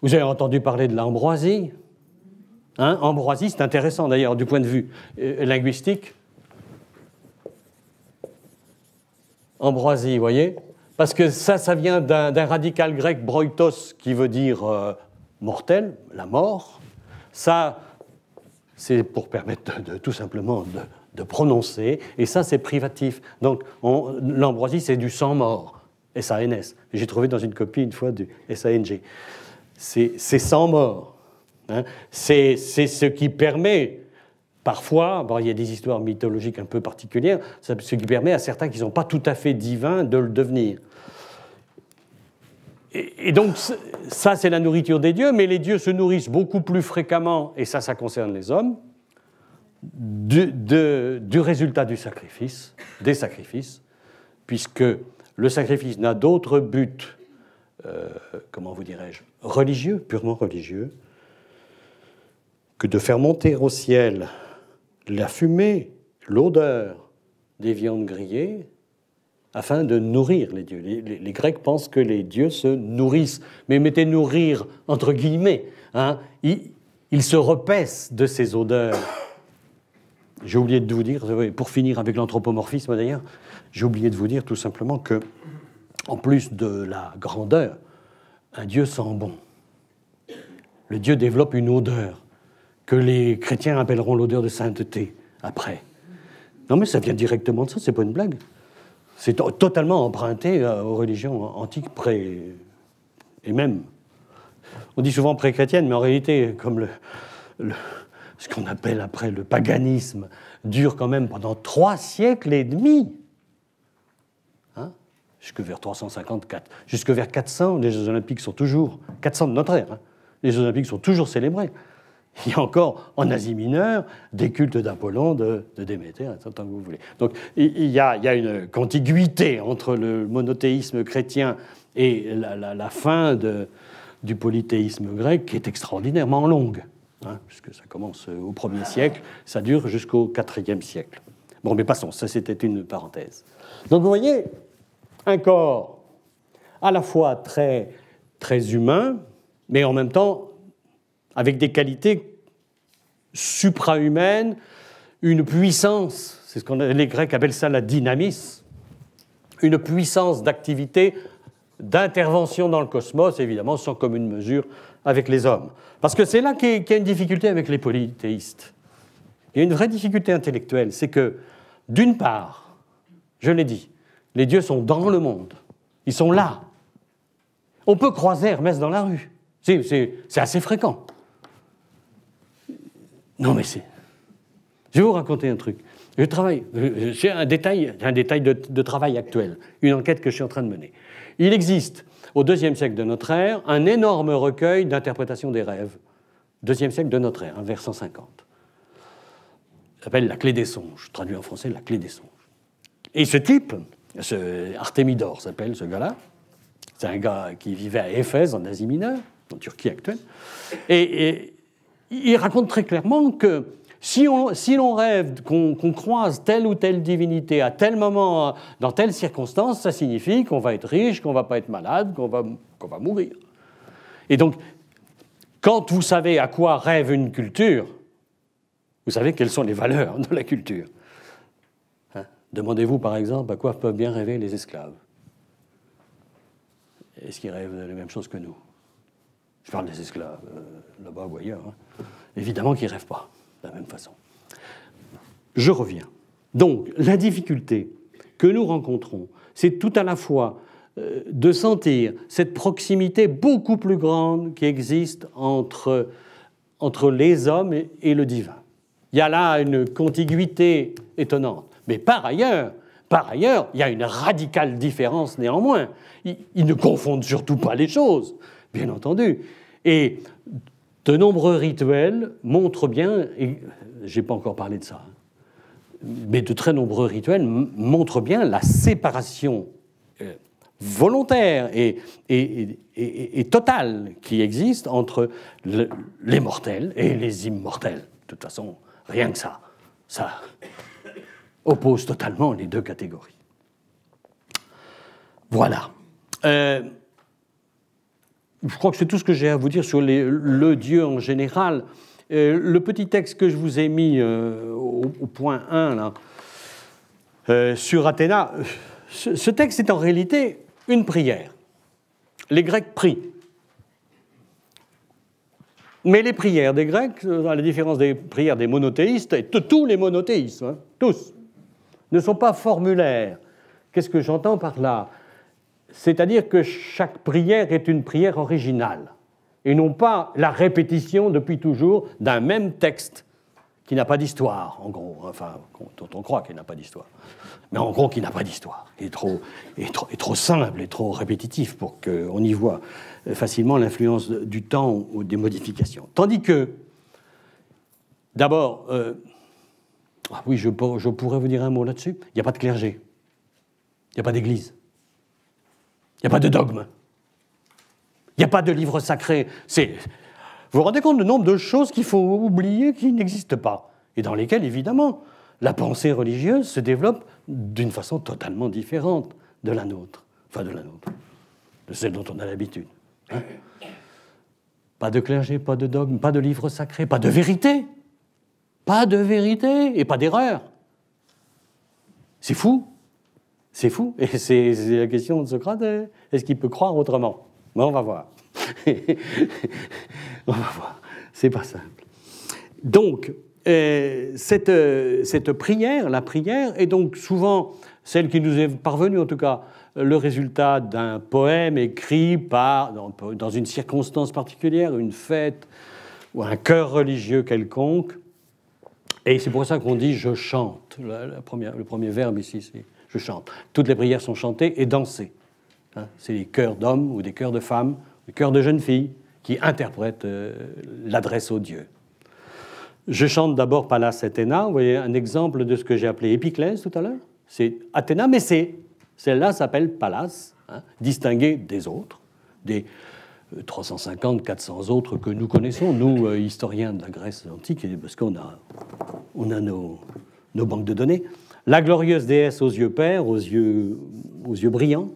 Vous avez entendu parler de l'ambroisie. Ambroisie, c'est intéressant d'ailleurs du point de vue linguistique. Ambroisie, vous voyez ? Parce que ça vient d'un radical grec broitos qui veut dire mortel, la mort. Ça, c'est pour permettre tout simplement de prononcer. Et ça, c'est privatif. Donc, l'ambroisie, c'est du sang mort, S-A-N-S. J'ai trouvé dans une copie une fois du S-A-N-G. C'est sang mort. C'est ce qui permet, parfois, il y a des histoires mythologiques un peu particulières, ce qui permet à certains qui ne sont pas tout à fait divins de le devenir. Et donc, ça, c'est la nourriture des dieux, mais les dieux se nourrissent beaucoup plus fréquemment, et ça concerne les hommes, du résultat du sacrifice, des sacrifices, puisque le sacrifice n'a d'autre but, comment vous dirais-je, religieux, purement religieux, que de faire monter au ciel la fumée, l'odeur des viandes grillées, afin de nourrir les dieux. Les Grecs pensent que les dieux se nourrissent, mais mettez nourrir entre guillemets. Hein, ils se repaissent de ces odeurs. J'ai oublié de vous dire, pour finir avec l'anthropomorphisme d'ailleurs, j'ai oublié de vous dire tout simplement que, en plus de la grandeur, un dieu sent bon. Le dieu développe une odeur que les chrétiens appelleront l'odeur de sainteté après. Non mais ça vient directement de ça, c'est pas une blague. C'est totalement emprunté aux religions antiques et même, on dit souvent pré-chrétiennes, mais en réalité, comme ce qu'on appelle après le paganisme, dure quand même pendant 3 siècles et demi. Hein, jusque vers 354. Jusque vers 400, les Jeux Olympiques sont toujours, 400 de notre ère, hein, les Jeux Olympiques sont toujours célébrés. Il y a encore, en Asie mineure, des cultes d'Apollon, de Déméter, tant que vous voulez. Donc, il y a une contiguïté entre le monothéisme chrétien et la fin du polythéisme grec qui est extraordinairement longue, hein, puisque ça commence au 1er siècle, ça dure jusqu'au 4e siècle. Bon, mais passons, ça c'était une parenthèse. Donc, vous voyez, un corps à la fois très, très humain, mais en même temps avec des qualités suprahumaines, une puissance, c'est ce que les Grecs appellent ça la dynamis, une puissance d'activité, d'intervention dans le cosmos, évidemment sans commune mesure avec les hommes. Parce que c'est là qu'il y a une difficulté avec les polythéistes. Il y a une vraie difficulté intellectuelle, c'est que, d'une part, je l'ai dit, les dieux sont dans le monde, ils sont là. On peut croiser Hermès dans la rue, c'est assez fréquent. Non, mais je vais vous raconter un truc. Je travaille, j'ai un détail de travail actuel, une enquête que je suis en train de mener. Il existe, au IIe siècle de notre ère, un énorme recueil d'interprétation des rêves. IIe siècle de notre ère, vers 150. Ça s'appelle La Clé des songes, traduit en français La Clé des songes. Et ce type, Artémidore s'appelle ce gars-là, c'est un gars qui vivait à Éphèse, en Asie mineure, en Turquie actuelle, et il raconte très clairement que si l'on rêve qu'on croise telle ou telle divinité à tel moment, dans telle circonstance, ça signifie qu'on va être riche, qu'on ne va pas être malade, qu'on va mourir. Et donc, quand vous savez à quoi rêve une culture, vous savez quelles sont les valeurs de la culture. Hein? Demandez-vous par exemple à quoi peuvent bien rêver les esclaves. Est-ce qu'ils rêvent de la même chose que nous ? Je parle des esclaves, là-bas ou ailleurs. Hein. Évidemment qu'ils ne rêvent pas de la même façon. Je reviens. Donc, la difficulté que nous rencontrons, c'est tout à la fois de sentir cette proximité beaucoup plus grande qui existe entre les hommes et le divin. Il y a là une contiguïté étonnante. Mais par ailleurs, il y a une radicale différence néanmoins. Ils ne confondent surtout pas les choses, bien entendu. Et de nombreux rituels montrent bien, et je n'ai pas encore parlé de ça, mais de très nombreux rituels montrent bien la séparation volontaire et totale qui existe entre les mortels et les immortels. De toute façon, rien que ça oppose totalement les deux catégories. Voilà. Je crois que c'est tout ce que j'ai à vous dire sur le Dieu en général. Le petit texte que je vous ai mis au point 1, là, sur Athéna, ce texte est en réalité une prière. Les Grecs prient. Mais les prières des Grecs, à la différence des prières des monothéistes, et de tous les monothéistes, hein, tous, ne sont pas formulaires. Qu'est-ce que j'entends par là ? C'est-à-dire que chaque prière est une prière originale, et non pas la répétition depuis toujours d'un même texte qui n'a pas d'histoire, en gros, enfin, dont on croit qu'il n'a pas d'histoire. Mais en gros, qui n'a pas d'histoire, qui est trop simple et trop répétitif pour qu'on y voit facilement l'influence du temps ou des modifications. Tandis que, d'abord, oui, je pourrais vous dire un mot là-dessus, il n'y a pas de clergé, il n'y a pas d'église, il n'y a pas de dogme, il n'y a pas de livre sacré. Vous vous rendez compte du nombre de choses qu'il faut oublier qui n'existent pas, et dans lesquelles, évidemment, la pensée religieuse se développe d'une façon totalement différente de la nôtre, de celle dont on a l'habitude. Hein? Pas de clergé, pas de dogme, pas de livre sacré, pas de vérité et pas d'erreur. C'est fou, et c'est la question de Socrate, est-ce qu'il peut croire autrement? Mais on va voir. On va voir, c'est pas simple. Donc, cette prière, la prière, est donc souvent celle qui nous est parvenue, en tout cas, le résultat d'un poème écrit dans une circonstance particulière, une fête ou un chœur religieux quelconque. Et c'est pour ça qu'on dit « je chante ». Le premier verbe ici, c'est « je chante ». Toutes les prières sont chantées et dansées. Hein, c'est des chœurs d'hommes ou des chœurs de femmes, des chœurs de jeunes filles qui interprètent l'adresse aux dieux. Je chante d'abord Pallas Athéna. Vous voyez un exemple de ce que j'ai appelé Épiclèse tout à l'heure. C'est Athéna, mais celle-là s'appelle Pallas, hein, distinguée des autres, des 350, 400 autres que nous connaissons, nous, historiens de la Grèce antique, parce qu'on a nos banques de données. La glorieuse déesse aux yeux pairs, aux yeux brillants,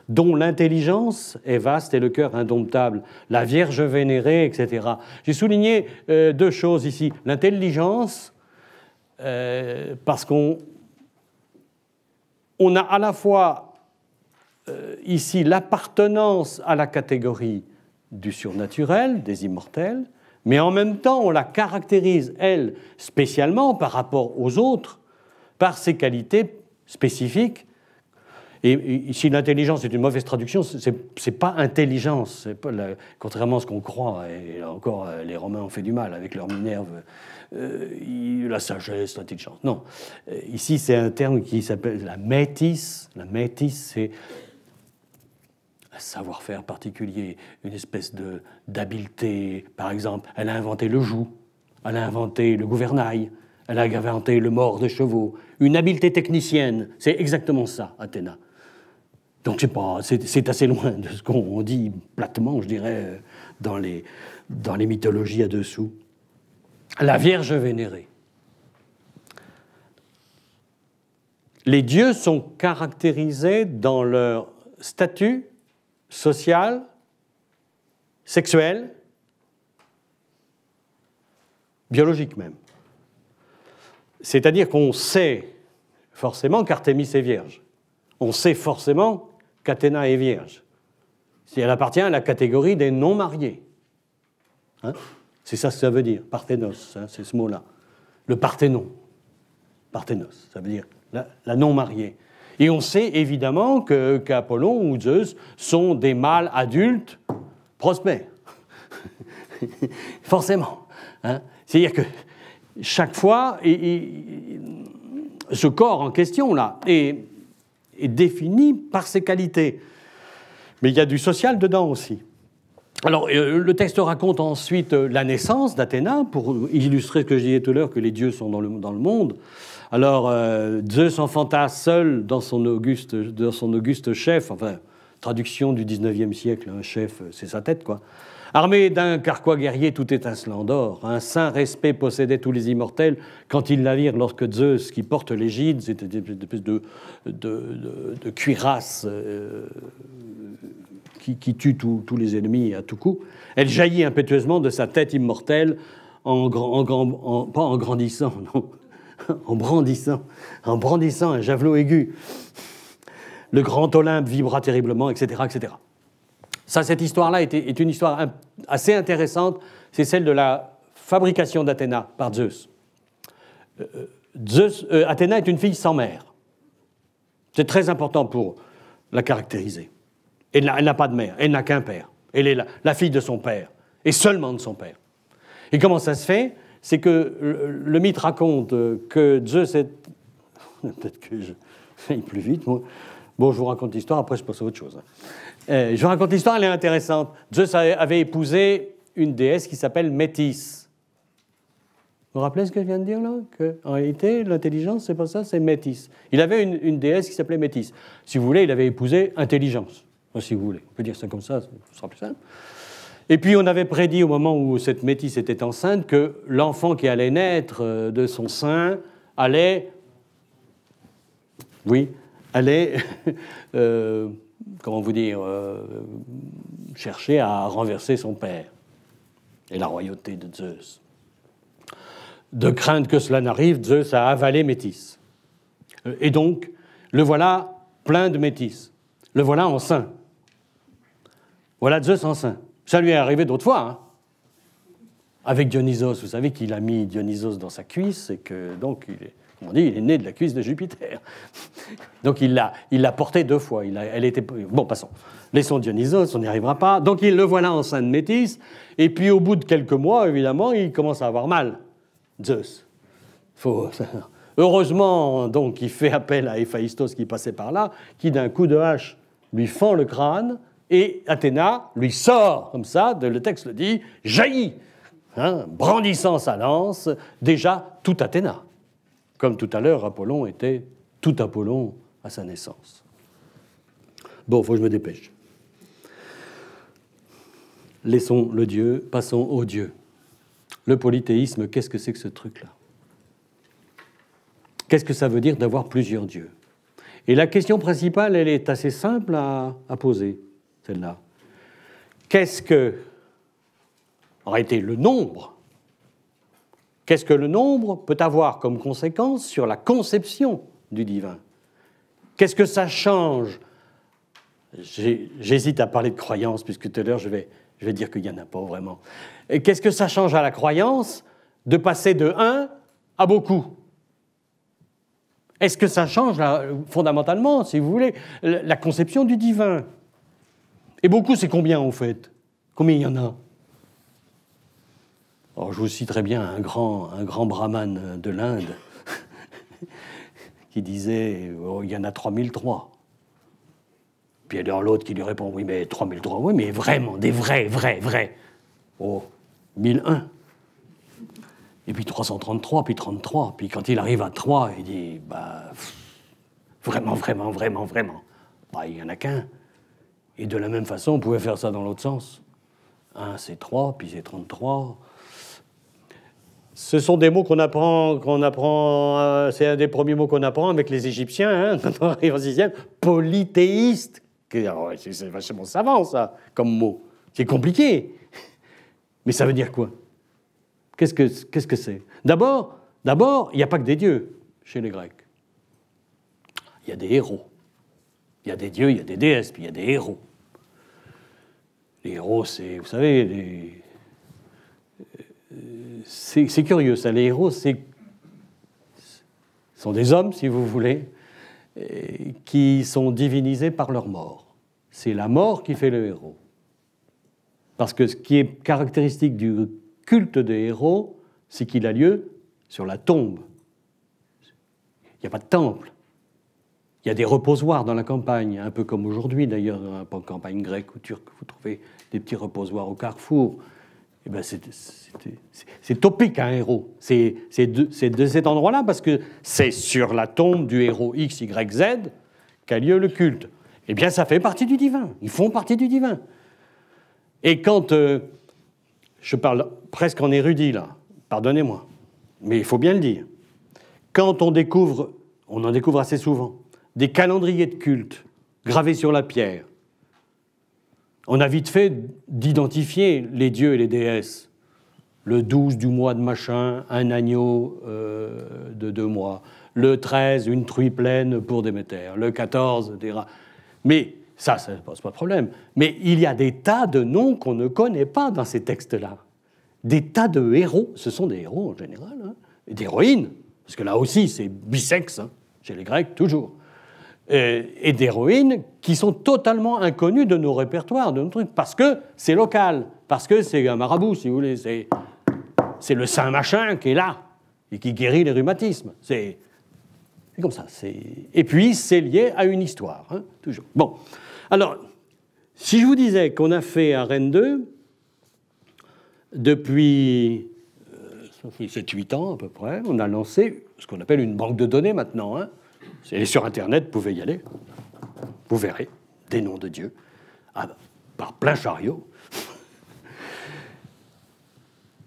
dont l'intelligence est vaste et le cœur indomptable, la Vierge vénérée, etc. J'ai souligné deux choses ici. L'intelligence, parce qu'on a à la fois ici l'appartenance à la catégorie du surnaturel, des immortels, mais en même temps on la caractérise, elle, spécialement par rapport aux autres, par ses qualités spécifiques. Et si l'intelligence est une mauvaise traduction, c'est pas intelligence, c'est pas contrairement à ce qu'on croit, et là encore les Romains ont fait du mal avec leur Minerve, la sagesse, l'intelligence. Non, ici c'est un terme qui s'appelle la métis. La métis, c'est un savoir-faire particulier, une espèce d'habileté. Par exemple, elle a inventé le joug, elle a inventé le gouvernail, elle a inventé le mors de chevaux. Une habileté technicienne, c'est exactement ça, Athéna. Donc c'est assez loin de ce qu'on dit platement, je dirais, dans les mythologies à dessous. La Vierge vénérée. Les dieux sont caractérisés dans leur statut social, sexuel, biologique même. C'est-à-dire qu'on sait forcément qu'Artémis est vierge. On sait forcément qu'Athéna est vierge. Si elle appartient à la catégorie des non-mariés. Hein, c'est ça ce que ça veut dire, parthénos, hein, c'est ce mot-là. Le parthénon. Parthénos, ça veut dire la non-mariée. Et on sait évidemment qu'Apollon ou Zeus sont des mâles adultes prospères. Forcément. Hein. C'est-à-dire que chaque fois, ce corps en question là est défini par ses qualités. Mais il y a du social dedans aussi. Alors, le texte raconte ensuite la naissance d'Athéna, pour illustrer ce que je disais tout à l'heure, que les dieux sont dans le monde. Alors, Zeus enfanta seul dans son auguste chef, enfin, traduction du 19e siècle, un chef, c'est sa tête, quoi. Armé d'un carquois guerrier tout étincelant d'or, un saint respect possédait tous les immortels quand ils la virent lorsque Zeus, qui porte l'égide, c'était une espèce de cuirasse qui tue tous les ennemis à tout coup, elle jaillit impétueusement de sa tête immortelle pas en grandissant, non, en brandissant un javelot aigu. Le grand Olympe vibra terriblement, etc., etc. Ça, cette histoire-là est une histoire assez intéressante. C'est celle de la fabrication d'Athéna par Zeus. Athéna est une fille sans mère. C'est très important pour la caractériser. Elle n'a pas de mère, elle n'a qu'un père. Elle est la fille de son père, et seulement de son père. Et comment ça se fait ? c'est que le mythe raconte que Zeus est... Peut-être que je vais plus vite, moi. Bon, je vous raconte l'histoire, après je passe à autre chose. Je vous raconte l'histoire, elle est intéressante. Zeus avait épousé une déesse qui s'appelle Métis. Vous vous rappelez ce que je viens de dire là? En réalité, l'intelligence, c'est pas ça, c'est Métis. Il avait une déesse qui s'appelait Métis. Si vous voulez, il avait épousé intelligence. Si vous voulez, on peut dire ça comme ça, ce sera plus simple. Et puis on avait prédit au moment où cette Métis était enceinte que l'enfant qui allait naître de son sein allait, comment vous dire, chercher à renverser son père et la royauté de Zeus. De crainte que cela n'arrive, Zeus a avalé Métis. Et donc, le voilà plein de Métis. Le voilà enceint. Voilà Zeus enceint. Ça lui est arrivé d'autres fois. Hein. Avec Dionysos, vous savez qu'il a mis Dionysos dans sa cuisse et que donc il est né de la cuisse de Jupiter. Donc il l'a porté 2 fois. Elle était bon, passons. Laissons Dionysos, on n'y arrivera pas. Donc il le voilà enceint de Métis. Et puis au bout de quelques mois, évidemment, il commence à avoir mal. Zeus. Heureusement, donc, il fait appel à Héphaïstos qui passait par là, qui d'un coup de hache lui fend le crâne. Et Athéna lui sort, comme ça, le texte le dit, jaillit, hein, brandissant sa lance, déjà tout Athéna. Comme tout à l'heure, Apollon était tout Apollon à sa naissance. Bon, il faut que je me dépêche. Laissons le Dieu, passons au Dieu. Le polythéisme, qu'est-ce que c'est que ce truc-là? Qu'est-ce que ça veut dire d'avoir plusieurs dieux? Et la question principale, elle est assez simple à poser. Celle-là. Qu'est-ce que, en réalité, le nombre? Qu'est-ce que le nombre peut avoir comme conséquence sur la conception du divin? Qu'est-ce que ça change? J'hésite à parler de croyance, puisque tout à l'heure, je vais dire qu'il n'y en a pas vraiment. Et qu'est-ce que ça change à la croyance de passer de 1 à beaucoup? Est-ce que ça change fondamentalement, si vous voulez, la conception du divin? Et beaucoup, c'est combien, en fait? Combien il y en a? Alors, je vous citerai bien un grand brahman de l'Inde qui disait oh, il y en a 3003. Puis il y a l'autre qui lui répond oui, mais 3003, oui, mais vraiment, des vrais. Oh, 1001. Et puis 333, puis 33. Puis quand il arrive à 3, il dit bah, vraiment. Bah, il n'y en a qu'un. Et de la même façon, on pouvait faire ça dans l'autre sens. 1, c'est 3, puis c'est 33. Ce sont des mots qu'on apprend, c'est un des premiers mots qu'on apprend avec les Égyptiens, hein, quand on arrive en 6e, polythéiste. C'est vachement savant, ça, comme mot. C'est compliqué. Mais ça veut dire quoi? Qu'est-ce que c'est? D'abord, il n'y a pas que des dieux chez les Grecs. Il y a des héros. Il y a des dieux, il y a des déesses, puis il y a des héros. Les héros, c'est, vous savez, c'est curieux, ça. Les héros, sont des hommes, si vous voulez, qui sont divinisés par leur mort. C'est la mort qui fait le héros. Parce que ce qui est caractéristique du culte des héros, c'est qu'il a lieu sur la tombe. Il n'y a pas de temple. Il y a des reposoirs dans la campagne, un peu comme aujourd'hui d'ailleurs, dans la campagne grecque ou turque, vous trouvez des petits reposoirs au carrefour. Eh ben c'est topique un héros. C'est de cet endroit-là parce que c'est sur la tombe du héros X, Y, Z qu'a lieu le culte. Eh bien, ça fait partie du divin. Ils font partie du divin. Et quand je parle presque en érudit là, pardonnez-moi, mais il faut bien le dire. Quand on en découvre assez souvent, des calendriers de culte gravés sur la pierre, on a vite fait d'identifier les dieux et les déesses. Le 12 du mois de machin, un agneau de 2 mois. Le 13, une truie pleine pour Déméter. Le 14, des rats. Mais ça ne pose pas de problème. Mais il y a des tas de noms qu'on ne connaît pas dans ces textes-là. Des tas de héros, ce sont des héros en général, hein, et d'héroïnes, parce que là aussi c'est bisexe, hein, chez les Grecs toujours. Et d'héroïnes qui sont totalement inconnues de nos répertoires, de nos trucs, parce que c'est local, parce que c'est un marabout, si vous voulez. c'est le saint machin qui est là et qui guérit les rhumatismes. C'est comme ça. Et puis, c'est lié à une histoire, hein, toujours. Bon, alors, si je vous disais qu'on a fait à Rennes 2, depuis 7-8 ans à peu près, on a lancé ce qu'on appelle une banque de données maintenant. Hein. Elle est sur Internet, vous pouvez y aller. Vous verrez des noms de Dieu, par plein chariot.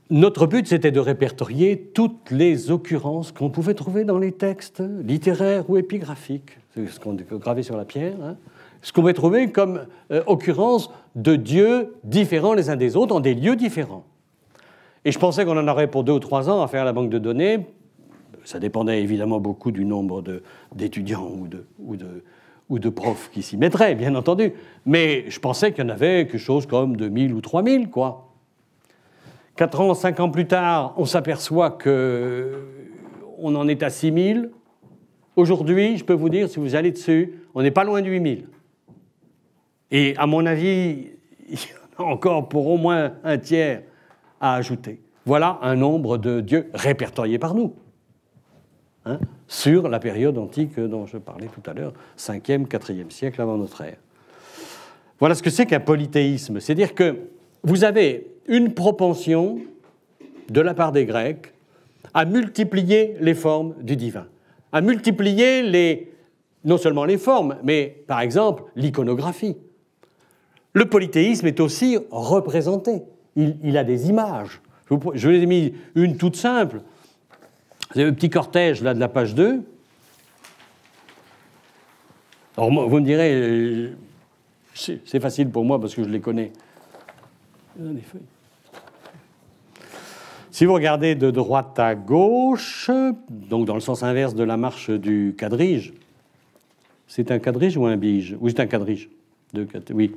Notre but, c'était de répertorier toutes les occurrences qu'on pouvait trouver dans les textes littéraires ou épigraphiques, c'est ce qu'on a gravé sur la pierre, hein, ce qu'on pouvait trouver comme occurrences de dieux différents les uns des autres, dans des lieux différents. Et je pensais qu'on en aurait pour 2 ou 3 ans à faire la banque de données. Ça dépendait évidemment beaucoup du nombre d'étudiants ou de profs qui s'y mettraient, bien entendu. Mais je pensais qu'il y en avait quelque chose comme 2000 ou 3000, quoi. 4 ans, 5 ans plus tard, on s'aperçoit qu'on en est à 6000. Aujourd'hui, je peux vous dire, si vous allez dessus, on n'est pas loin de 8000. Et à mon avis, il y en a encore pour au moins un tiers à ajouter. Voilà un nombre de dieux répertoriés par nous, hein, sur la période antique dont je parlais tout à l'heure, 5e, 4e siècle avant notre ère. Voilà ce que c'est qu'un polythéisme. C'est-à-dire que vous avez une propension de la part des Grecs à multiplier les formes du divin, à multiplier non seulement les formes, mais par exemple l'iconographie. Le polythéisme est aussi représenté. Il a des images. Je vous ai mis une toute simple. Vous avez le petit cortège là, de la page 2. Alors, vous me direz, c'est facile pour moi parce que je les connais. Des feuilles. Si vous regardez de droite à gauche, donc dans le sens inverse de la marche du quadrige, c'est un quadrige ou un bige? Oui, c'est un quadrige. Oui.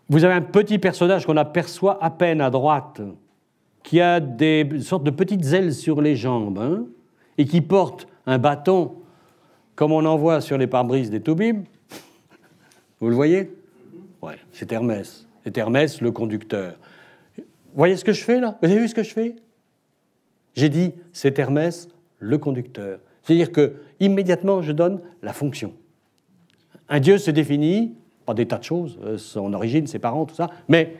Vous avez un petit personnage qu'on aperçoit à peine à droite, qui a des sortes de petites ailes sur les jambes, hein, et qui porte un bâton, comme on en voit sur les pare-brises des Toubib. Vous le voyez? Ouais, c'est Hermès. C'est Hermès, le conducteur. Vous voyez ce que je fais, là? Vous avez vu ce que je fais? J'ai dit, c'est Hermès, le conducteur. C'est-à-dire que, immédiatement, je donne la fonction. Un dieu se définit par des tas de choses, son origine, ses parents, tout ça, mais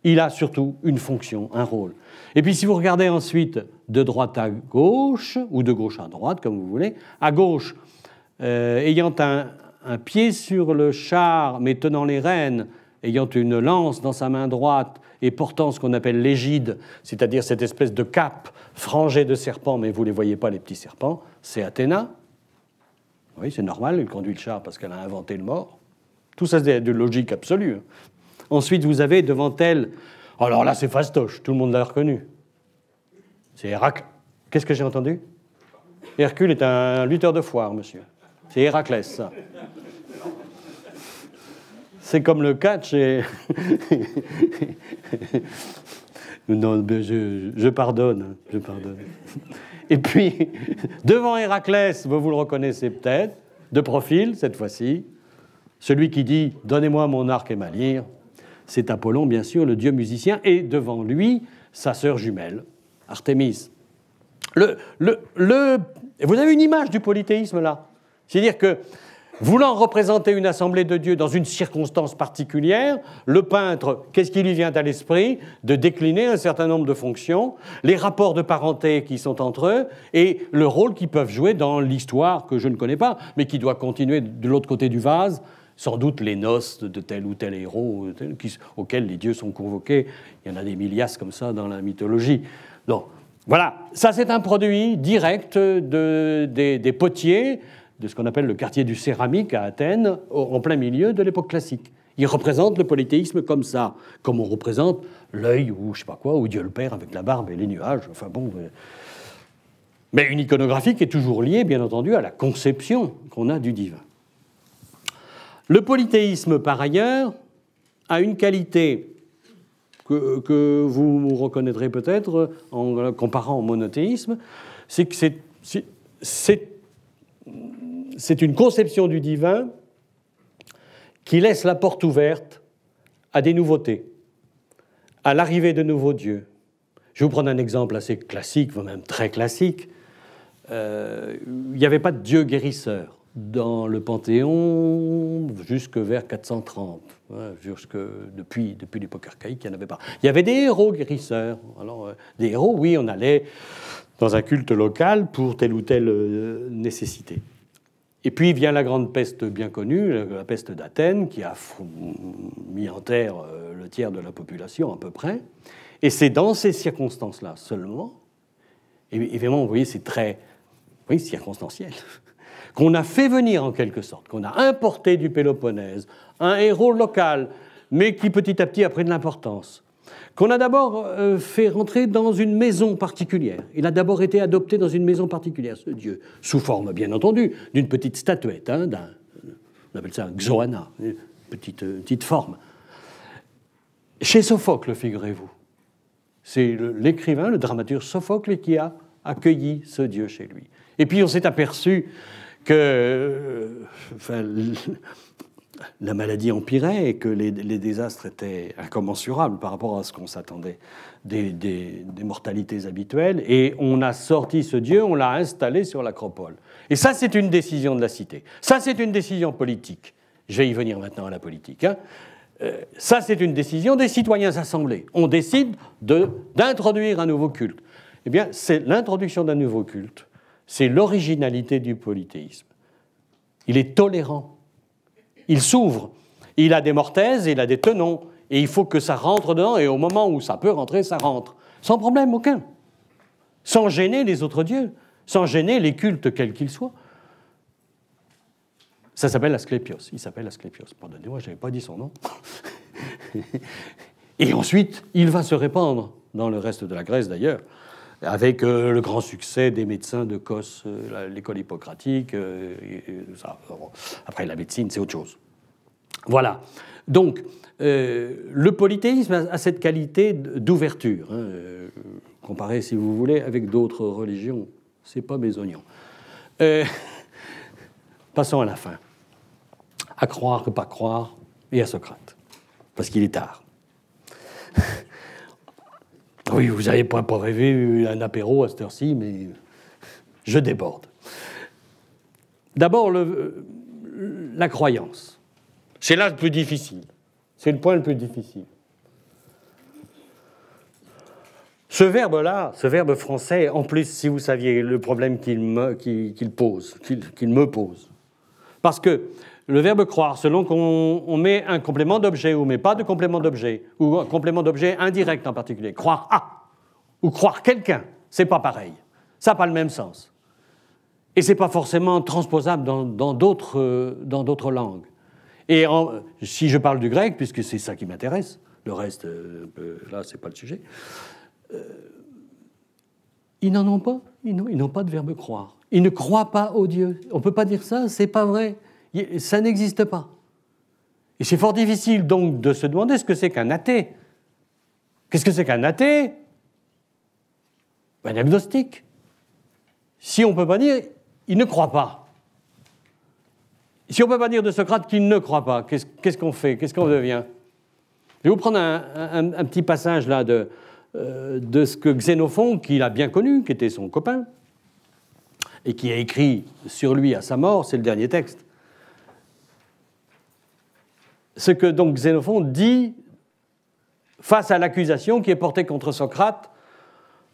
il a surtout une fonction, un rôle. Et puis, si vous regardez ensuite de droite à gauche, ou de gauche à droite, comme vous voulez, à gauche, ayant un pied sur le char, mais tenant les rênes, ayant une lance dans sa main droite et portant ce qu'on appelle l'égide, c'est-à-dire cette espèce de cape frangée de serpents, mais vous ne les voyez pas, les petits serpents, c'est Athéna. Oui, c'est normal, elle conduit le char parce qu'elle a inventé le mort. Tout ça, c'est de logique absolue. Ensuite, vous avez devant elle... Alors là, c'est fastoche, tout le monde l'a reconnu. C'est Héraclès. Qu'est-ce que j'ai entendu? Hercule est un lutteur de foire, monsieur. C'est Héraclès, ça. C'est comme le catch et... Non, je pardonne, je pardonne. Et puis, devant Héraclès, vous le reconnaissez peut-être, de profil, cette fois-ci, celui qui dit « Donnez-moi mon arc et ma lyre », c'est Apollon, bien sûr, le dieu musicien, et devant lui, sa sœur jumelle, Artémis. Vous avez une image du polythéisme, là. C'est-à-dire que, voulant représenter une assemblée de dieux dans une circonstance particulière, le peintre, qu'est-ce qui lui vient à l'esprit? De décliner un certain nombre de fonctions, les rapports de parenté qui sont entre eux, et le rôle qu'ils peuvent jouer dans l'histoire que je ne connais pas, mais qui doit continuer de l'autre côté du vase, sans doute les noces de tel ou tel héros auxquels les dieux sont convoqués. Il y en a des milliards comme ça dans la mythologie. Donc, voilà, ça c'est un produit direct des potiers, de ce qu'on appelle le quartier du céramique à Athènes, en plein milieu de l'époque classique. Ils représentent le polythéisme comme ça, comme on représente l'œil ou je sais pas quoi, ou Dieu le Père avec la barbe et les nuages, enfin bon... Mais une iconographie qui est toujours liée, bien entendu, à la conception qu'on a du divin. Le polythéisme, par ailleurs, a une qualité que vous reconnaîtrez peut-être en comparant au monothéisme, c'est que c'est une conception du divin qui laisse la porte ouverte à des nouveautés, à l'arrivée de nouveaux dieux. Je vais vous prendre un exemple assez classique, même très classique. Il n'y avait pas de dieu guérisseur dans le Panthéon jusque vers 430. Depuis l'époque archaïque, il n'y en avait pas. Il y avait des héros guérisseurs. Alors, des héros, oui, on allait dans un culte local pour telle ou telle nécessité. Et puis vient la grande peste bien connue, la peste d'Athènes, qui a mis en terre le tiers de la population à peu près. Et c'est dans ces circonstances-là seulement, et évidemment, vous voyez, c'est très circonstanciel, qu'on a fait venir en quelque sorte, qu'on a importé du Péloponnèse un héros local, mais qui petit à petit a pris de l'importance, qu'on a d'abord fait rentrer dans une maison particulière. Il a d'abord été adopté dans une maison particulière, ce dieu, sous forme, bien entendu, d'une petite statuette, on appelle ça un xoana, une petite forme. Chez Sophocle, figurez-vous, c'est l'écrivain, le dramaturge Sophocle qui a accueilli ce dieu chez lui. Et puis on s'est aperçu que la maladie empirait et que les désastres étaient incommensurables par rapport à ce qu'on s'attendait des mortalités habituelles. Et on a sorti ce dieu, on l'a installé sur l'acropole. Et ça, c'est une décision de la cité. Ça, c'est une décision politique. Je vais y venir maintenant à la politique. Ça, c'est une décision des citoyens assemblés. On décide d'introduire un nouveau culte. Eh bien, c'est l'introduction d'un nouveau culte. C'est l'originalité du polythéisme. Il est tolérant. Il s'ouvre. Il a des mortaises, il a des tenons. Et il faut que ça rentre dedans. Et au moment où ça peut rentrer, ça rentre. Sans problème aucun. Sans gêner les autres dieux. Sans gêner les cultes, quels qu'ils soient. Ça s'appelle Asclépios. Il s'appelle Asclépios. Pardonnez-moi, je n'avais pas dit son nom. Et ensuite, il va se répandre dans le reste de la Grèce, d'ailleurs, avec le grand succès des médecins de Kos, l'école hippocratique. Ça. Après, la médecine, c'est autre chose. Voilà. Donc, le polythéisme a cette qualité d'ouverture. Comparé, si vous voulez, avec d'autres religions. C'est pas mes oignons. Passons à la fin. À croire que pas croire, et à Socrate. Parce qu'il est tard. Oui, vous n'avez pas rêvé un apéro à cette heure-ci, mais je déborde. D'abord, la croyance. C'est là le plus difficile. C'est le point le plus difficile. Ce verbe-là, ce verbe français, en plus, si vous saviez le problème qu'il me pose. Parce que le verbe croire, selon qu'on met un complément d'objet ou met pas de complément d'objet, ou un complément d'objet indirect en particulier, croire à ou croire quelqu'un, c'est pas pareil. Ça n'a pas le même sens. Et c'est pas forcément transposable dans d'autres langues. Et si je parle du grec, puisque c'est ça qui m'intéresse, le reste, là, c'est pas le sujet, ils n'en ont pas. Ils n'ont pas de verbe croire. Ils ne croient pas au Dieu. On ne peut pas dire ça, c'est pas vrai. Ça n'existe pas. Et c'est fort difficile donc de se demander ce que c'est qu'un athée. Qu'est-ce que c'est qu'un athée? Un agnostique. Si on ne peut pas dire, il ne croit pas. Si on ne peut pas dire de Socrate qu'il ne croit pas, qu'est-ce qu'on fait? Qu'est-ce qu'on devient? Je vais vous prendre un petit passage là de ce que Xénophon, qu'il a bien connu, qui était son copain, et qui a écrit sur lui à sa mort, c'est le dernier texte. Ce que donc Xénophon dit face à l'accusation qui est portée contre Socrate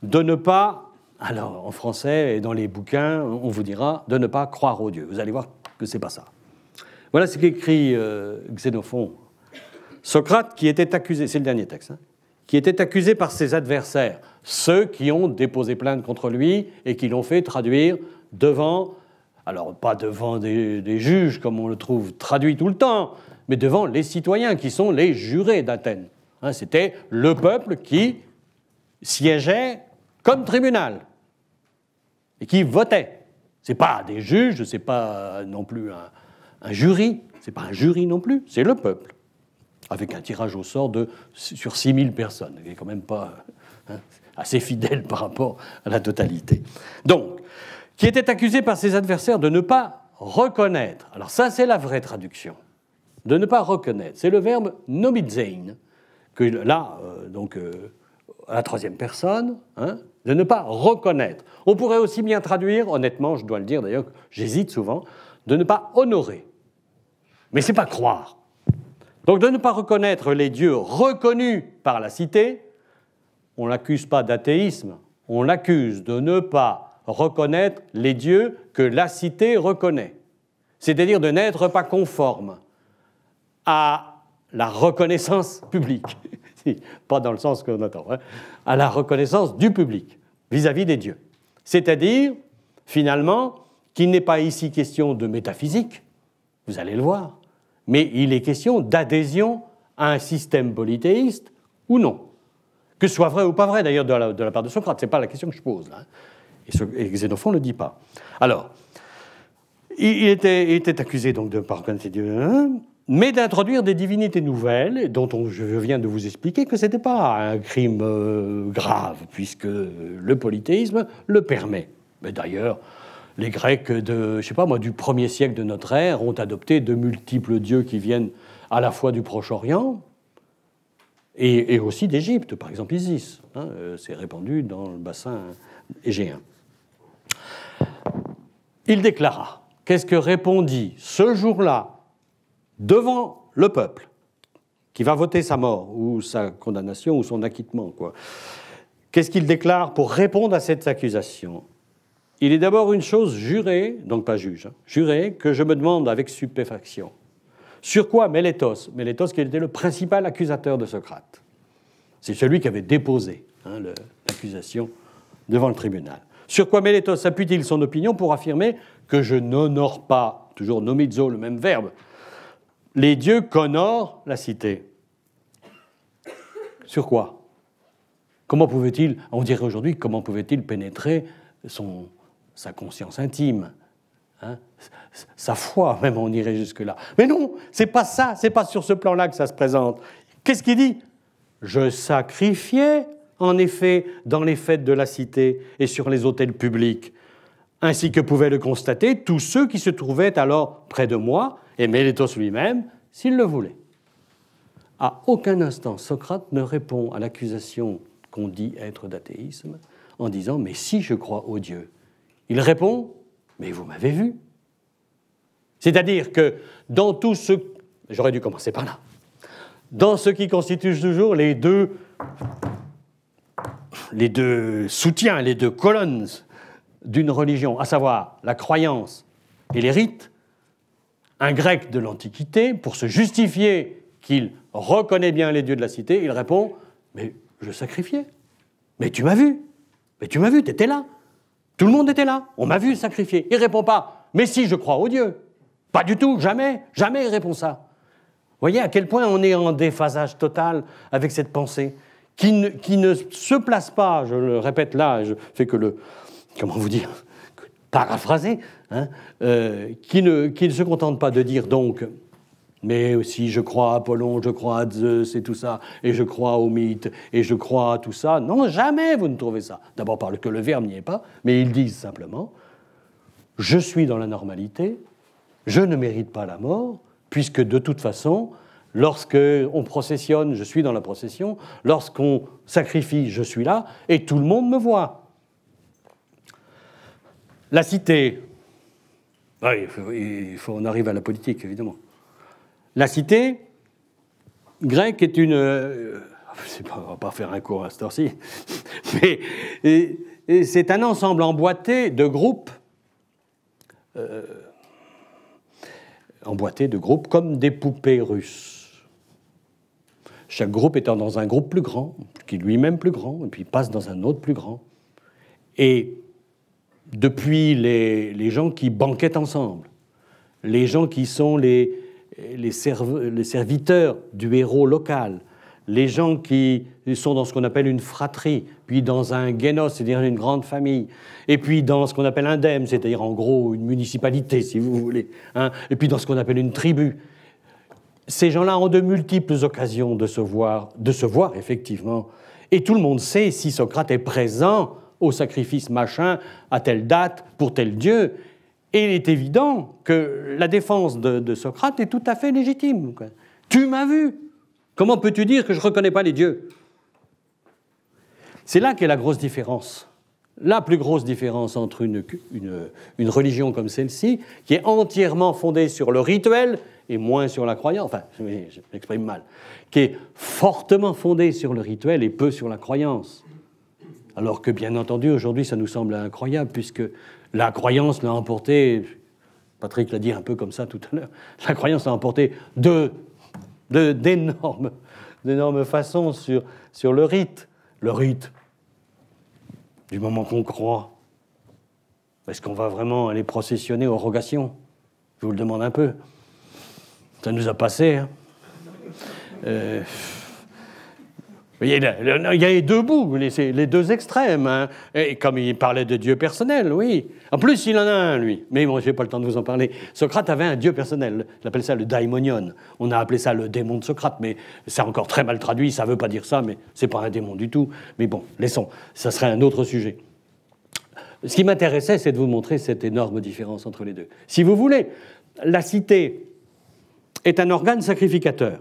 de ne pas, alors en français et dans les bouquins, on vous dira de ne pas croire au Dieu. Vous allez voir que c'est pas ça. Voilà ce qu'écrit Xénophon. Socrate qui était accusé, c'est le dernier texte, qui était accusé par ses adversaires, ceux qui ont déposé plainte contre lui et qui l'ont fait traduire devant, alors pas devant des juges comme on le trouve traduit tout le temps, mais devant les citoyens qui sont les jurés d'Athènes. C'était le peuple qui siégeait comme tribunal et qui votait. Ce n'est pas des juges, ce n'est pas non plus un jury, ce n'est pas un jury non plus, c'est le peuple, avec un tirage au sort sur 6000 personnes, qui n'est quand même pas assez fidèle par rapport à la totalité. Donc, qui était accusé par ses adversaires de ne pas reconnaître. Alors ça, c'est la vraie traduction. De ne pas reconnaître. C'est le verbe nomidzein, que là, à la troisième personne, hein, de ne pas reconnaître. On pourrait aussi bien traduire, honnêtement, je dois le dire d'ailleurs, j'hésite souvent, de ne pas honorer. Mais ce n'est pas croire. Donc de ne pas reconnaître les dieux reconnus par la cité, on ne l'accuse pas d'athéisme, on l'accuse de ne pas reconnaître les dieux que la cité reconnaît. C'est-à-dire de n'être pas conforme à la reconnaissance publique. Pas dans le sens qu'on attend, hein, à la reconnaissance du public vis-à-vis des dieux. C'est-à-dire, finalement, qu'il n'est pas ici question de métaphysique, vous allez le voir, mais il est question d'adhésion à un système polythéiste ou non. Que ce soit vrai ou pas vrai, d'ailleurs, de la part de Socrate, ce n'est pas la question que je pose, là. Et Xénophon ne le dit pas. Alors, il était accusé donc de ne pas reconnaître les dieux, mais d'introduire des divinités nouvelles, dont je viens de vous expliquer que ce n'était pas un crime grave, puisque le polythéisme le permet. Mais d'ailleurs, les Grecs du 1er siècle de notre ère ont adopté de multiples dieux qui viennent à la fois du Proche-Orient et aussi d'Égypte, par exemple Isis. Hein, c'est répandu dans le bassin égéen. Il déclara, qu'est-ce que répondit ce jour-là devant le peuple, qui va voter sa mort, ou sa condamnation, ou son acquittement, quoi. Qu'est-ce qu'il déclare pour répondre à cette accusation? Il est d'abord une chose jurée, donc pas juge, hein, jurée, que je me demande avec stupéfaction. Sur quoi Mélétos, qui était le principal accusateur de Socrate, c'est celui qui avait déposé l'accusation devant le tribunal. Sur quoi Mélétos appuie-t-il son opinion pour affirmer que je n'honore pas, toujours nomizo, le même verbe, les dieux qu'honore la cité? Sur quoi? Comment pouvait-il, on dirait aujourd'hui, comment pouvait-il pénétrer sa conscience intime, hein, sa foi, même on irait jusque-là. Mais non, c'est pas ça, c'est pas sur ce plan-là que ça se présente. Qu'est-ce qu'il dit? Je sacrifiais, en effet, dans les fêtes de la cité et sur les autels publics, ainsi que pouvaient le constater tous ceux qui se trouvaient alors près de moi, et Mélétos lui-même, s'il le voulait. À aucun instant, Socrate ne répond à l'accusation qu'on dit être d'athéisme en disant « mais si je crois au Dieu ». Il répond « mais vous m'avez vu ». C'est-à-dire que dans tout ce... J'aurais dû commencer par là. Dans ce qui constitue toujours les deux soutiens, les deux colonnes d'une religion, à savoir la croyance et les rites, un grec de l'Antiquité, pour se justifier qu'il reconnaît bien les dieux de la cité, il répond « mais je sacrifiais, mais tu m'as vu, t'étais là, tout le monde était là, on m'a vu sacrifier ». Il ne répond pas « mais si, je crois aux dieux ». Pas du tout, jamais il répond ça. Vous voyez à quel point on est en déphasage total avec cette pensée qui ne se place pas, je le répète là, je fais que le... comment vous dire, paraphraser, hein, qui ne se contente pas de dire donc, mais si je crois à Apollon, je crois à Zeus et tout ça, et je crois aux mythes, et je crois à tout ça. Non, jamais vous ne trouvez ça. D'abord parce que le verbe n'y est pas, mais ils disent simplement, je suis dans la normalité, je ne mérite pas la mort, puisque de toute façon, lorsqu'on processionne, je suis dans la procession, lorsqu'on sacrifie, je suis là, et tout le monde me voit. La cité, on arrive à la politique, évidemment. La cité grecque est une... on ne va pas faire un cours à cette heure-ci, mais c'est un ensemble emboîté de groupes, comme des poupées russes. Chaque groupe étant dans un groupe plus grand, qui lui-même plus grand, et puis passe dans un autre plus grand. Et depuis les gens qui banquettent ensemble, les gens qui sont les serviteurs du héros local, les gens qui sont dans ce qu'on appelle une fratrie, puis dans un génos, c'est-à-dire une grande famille, et puis dans ce qu'on appelle un dème, c'est-à-dire en gros une municipalité, si vous voulez, hein, et puis dans ce qu'on appelle une tribu. Ces gens-là ont de multiples occasions de se voir effectivement, et tout le monde sait si Socrate est présent au sacrifice machin à telle date pour tel dieu. Et il est évident que la défense de Socrate est tout à fait légitime. Tu m'as vu. Comment peux-tu dire que je ne reconnais pas les dieux? C'est là qu'est la grosse différence. La plus grosse différence entre une religion comme celle-ci, qui est entièrement fondée sur le rituel et moins sur la croyance, enfin, je m'exprime mal, qui est fortement fondée sur le rituel et peu sur la croyance. Alors que, bien entendu, aujourd'hui, ça nous semble incroyable, puisque la croyance l'a emporté, Patrick l'a dit un peu comme ça tout à l'heure, la croyance l'a emporté d'énormes façons sur le rite. Le rite, du moment qu'on croit, est-ce qu'on va vraiment aller processionner aux rogations? Je vous le demande un peu. Ça nous a passé. Hein. Il y a les deux bouts, les deux extrêmes. Hein. Et comme il parlait de Dieu personnel, oui. En plus, il en a un, lui. Mais bon, je n'ai pas le temps de vous en parler. Socrate avait un Dieu personnel. Il appelle ça le daimonion. On a appelé ça le démon de Socrate, mais c'est encore très mal traduit. Ça ne veut pas dire ça, mais ce n'est pas un démon du tout. Mais bon, laissons. Ça serait un autre sujet. Ce qui m'intéressait, c'est de vous montrer cette énorme différence entre les deux. Si vous voulez, la cité est un organe sacrificateur.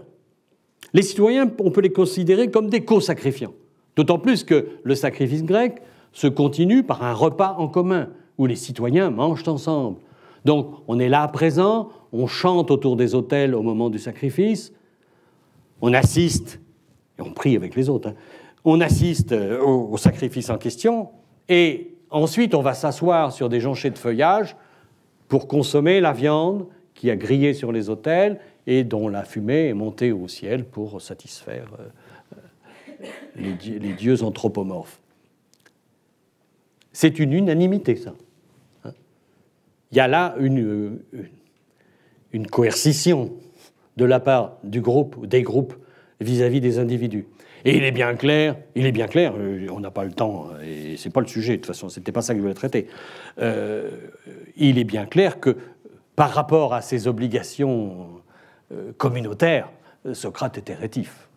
Les citoyens, on peut les considérer comme des co-sacrifiants. D'autant plus que le sacrifice grec se continue par un repas en commun, où les citoyens mangent ensemble. Donc, on est là à présent, on chante autour des autels au moment du sacrifice, on assiste, et on prie avec les autres, hein, on assiste au sacrifice en question, et ensuite on va s'asseoir sur des jonchets de feuillage pour consommer la viande qui a grillé sur les autels et dont la fumée est montée au ciel pour satisfaire les dieux anthropomorphes. C'est une unanimité, ça. Il y a là une coercition de la part du groupe ou des groupes vis-à-vis des individus. Et il est bien clair, on n'a pas le temps, et c'est pas le sujet, de toute façon, c'était pas ça que je voulais traiter. Il est bien clair que par rapport à ses obligations communautaires, Socrate était rétif.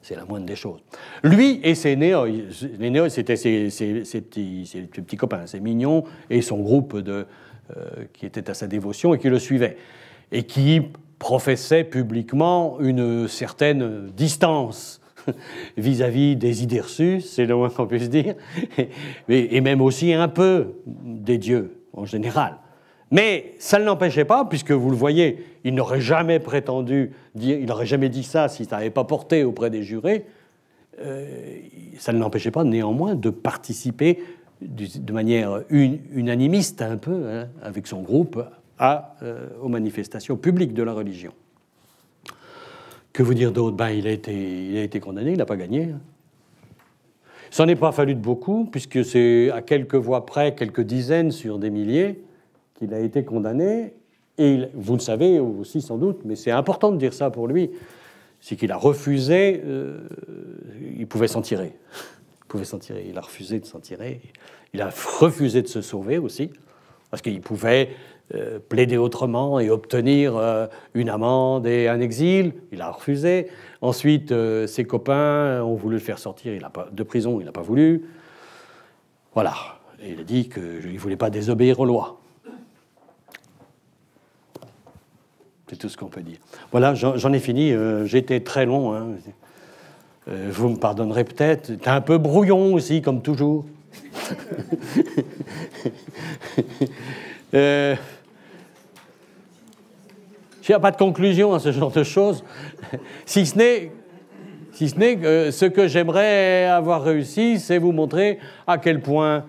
C'est la moindre des choses. Lui et ses néos, les néos, c'était ses petits copains, ses mignons, et son groupe qui était à sa dévotion et qui le suivait, et qui professait publiquement une certaine distance vis-à-vis des idées reçues, c'est le moins qu'on puisse dire, et même aussi un peu des dieux en général. Mais ça ne l'empêchait pas, puisque vous le voyez, il n'aurait jamais prétendu dire, il n'aurait jamais dit ça si ça n'avait pas porté auprès des jurés, ça ne l'empêchait pas néanmoins de participer de manière unanimiste un peu, hein, avec son groupe, aux manifestations publiques de la religion. Que vous dire d'autre? Il a été condamné, il n'a pas gagné. Hein. Ça n'en est pas fallu de beaucoup, puisque c'est à quelques voix près, quelques dizaines sur des milliers, qu'il a été condamné, et vous le savez aussi sans doute, mais c'est important de dire ça pour lui, c'est qu'il a refusé, il pouvait s'en tirer. Il a refusé de s'en tirer, il a refusé de se sauver aussi, parce qu'il pouvait plaider autrement et obtenir une amende et un exil, il a refusé. Ensuite, ses copains ont voulu le faire sortir de prison, il n'a pas voulu. Voilà, et il a dit qu'il ne voulait pas désobéir aux lois. C'est tout ce qu'on peut dire. Voilà, j'en ai fini. J'ai été très long. Hein. Vous me pardonnerez peut-être. C'est un peu brouillon aussi, comme toujours. Il n'y a pas de conclusion à ce genre de choses, si ce n'est que ce que j'aimerais avoir réussi, c'est vous montrer à quel point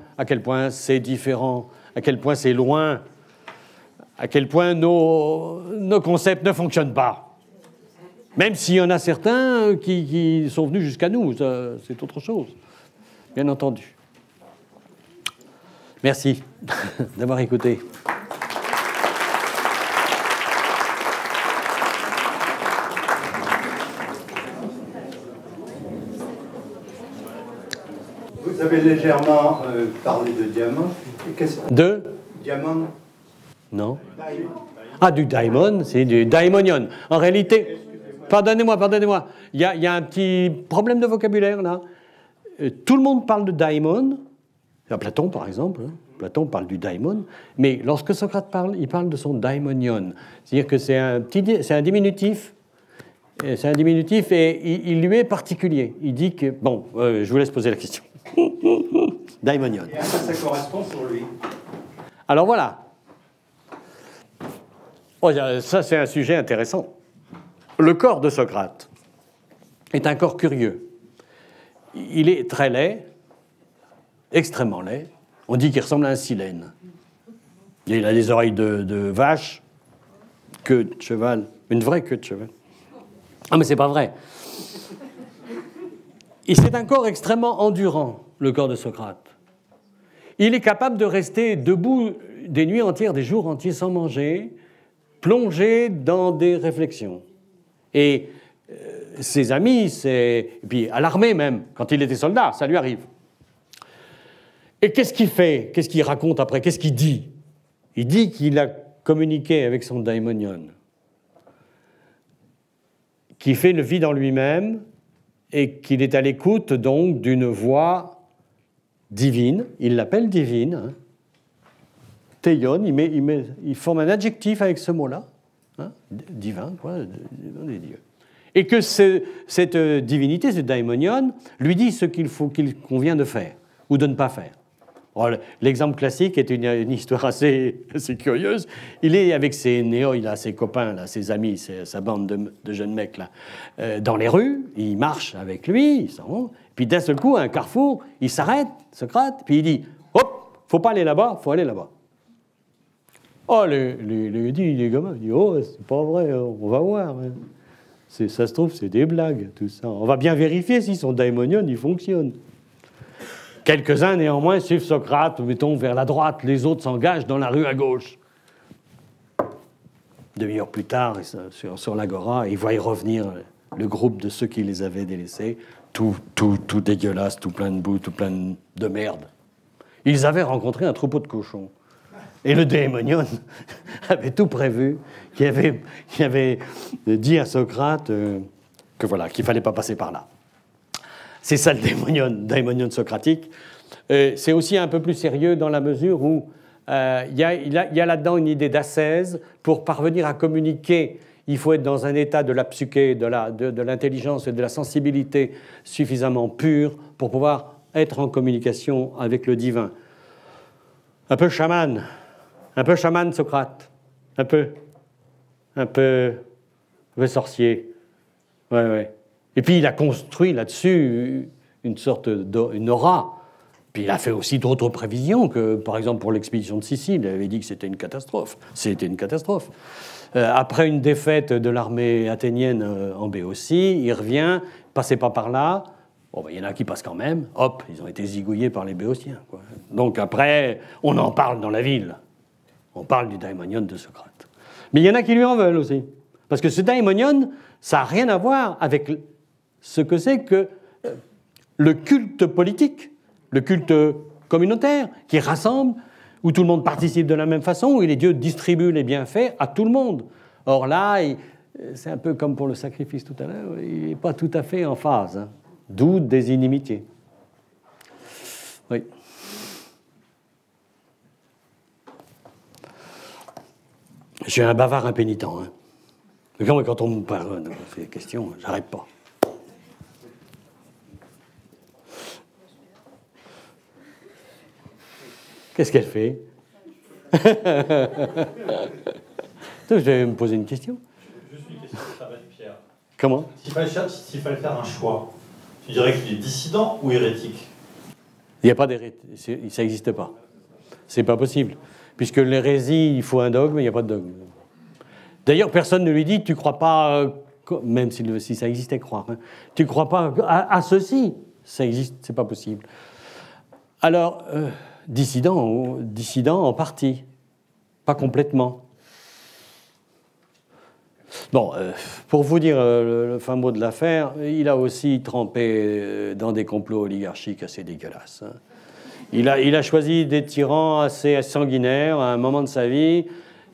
c'est différent, à quel point c'est loin, à quel point nos concepts ne fonctionnent pas. Même s'il y en a certains qui sont venus jusqu'à nous, c'est autre chose, bien entendu. Merci d'avoir écouté. Vous avez légèrement parlé de diamant. De diamant? Non. Ah, du daimon, c'est du daimonion. En réalité, pardonnez-moi, il y a un petit problème de vocabulaire là. Tout le monde parle de daimon. Platon, par exemple. Hein. Platon parle du daimon. Mais lorsque Socrate parle, il parle de son daimonion. C'est-à-dire que c'est un diminutif C'est un diminutif et il lui est particulier. Il dit que... Bon, je vous laisse poser la question. Daimonion. Et à quoi ça correspond pour lui? Alors voilà. Oh, ça, c'est un sujet intéressant. Le corps de Socrate est un corps curieux. Il est très laid, extrêmement laid. On dit qu'il ressemble à un silène. Il a des oreilles de vache, queue de cheval, une vraie queue de cheval. Ah, mais c'est pas vrai. Et c'est un corps extrêmement endurant, le corps de Socrate. Il est capable de rester debout des nuits entières, des jours entiers sans manger, plongé dans des réflexions. Et ses amis, et puis à l'armée même, quand il était soldat, ça lui arrive. Et qu'est-ce qu'il fait? Qu'est-ce qu'il raconte après? Qu'est-ce qu'il dit? Il dit qu'il a communiqué avec son daimonion, qui fait le vide en lui-même et qu'il est à l'écoute donc d'une voix divine. Il l'appelle divine. Hein. Théion, il forme un adjectif avec ce mot-là. Hein, divin, quoi, des dieux. Et que cette divinité, ce daimonion, lui dit ce qu'il convient de faire ou de ne pas faire. L'exemple classique est une histoire assez curieuse. Il est avec ses néos, il a ses copains, là, ses amis, sa bande de jeunes mecs là, dans les rues. Il marche avec lui, ils s'en vont. Puis d'un seul coup, à un carrefour, il s'arrête, Socrate, puis il dit « Hop, faut pas aller là-bas, faut aller là-bas. » Oh, les gamins, il dit « Oh, c'est pas vrai, on va voir. Hein. Ça se trouve, c'est des blagues, tout ça. On va bien vérifier si son daimonion, il fonctionne. » Quelques-uns, néanmoins, suivent Socrate, mettons, vers la droite. Les autres s'engagent dans la rue à gauche. Demi-heure plus tard, sur l'agora, ils voient revenir le groupe de ceux qui les avaient délaissés, tout dégueulasse, tout plein de boue, tout plein de merde. Ils avaient rencontré un troupeau de cochons. Et le daimonion avait tout prévu, qui avait dit à Socrate qu'il fallait pas passer par là. C'est ça le daimonion socratique. C'est aussi un peu plus sérieux dans la mesure où il y a là-dedans une idée d'ascèse. Pour parvenir à communiquer, il faut être dans un état de la psyché, de l'intelligence et de la sensibilité suffisamment pur pour pouvoir être en communication avec le divin. Un peu chaman Socrate, un peu sorcier. Ouais. Et puis il a construit là-dessus une aura. Puis il a fait aussi d'autres prévisions que, par exemple, pour l'expédition de Sicile, il avait dit que c'était une catastrophe. C'était une catastrophe. Après une défaite de l'armée athénienne en Béotie, il revient, passez pas par là. Bon, ben, y en a qui passent quand même. Hop, ils ont été zigouillés par les Béotiens, quoi. Donc après, on en parle dans la ville. On parle du daimonion de Socrate. Mais il y en a qui lui en veulent aussi. Parce que ce daimonion, ça n'a rien à voir avec ce que c'est que le culte politique, le culte communautaire, qui rassemble, où tout le monde participe de la même façon, où les dieux distribuent les bienfaits à tout le monde. Or là, c'est un peu comme pour le sacrifice tout à l'heure, il n'est pas tout à fait en phase, hein. D'où des inimitiés. Oui. Je suis un bavard impénitent. Hein. Quand on me parle de ces questions, j'arrête pas. Qu'est-ce qu'elle fait? Vous allez me poser une question? Juste une question, ça va de Pierre. Comment? S'il fallait faire un choix, tu dirais qu'il est dissident ou hérétique? Il n'y a pas d'hérétique, ça n'existe pas. C'est pas possible. Puisque l'hérésie, il faut un dogme, il n'y a pas de dogme. D'ailleurs, personne ne lui dit, tu ne crois pas, même si ça existait, croire, hein, tu ne crois pas à ceci, ça existe, c'est pas possible. Alors, dissident en partie, pas complètement. Bon, pour vous dire le fin mot de l'affaire, il a aussi trempé dans des complots oligarchiques assez dégueulasses. Hein. Il a choisi des tyrans assez sanguinaires à un moment de sa vie,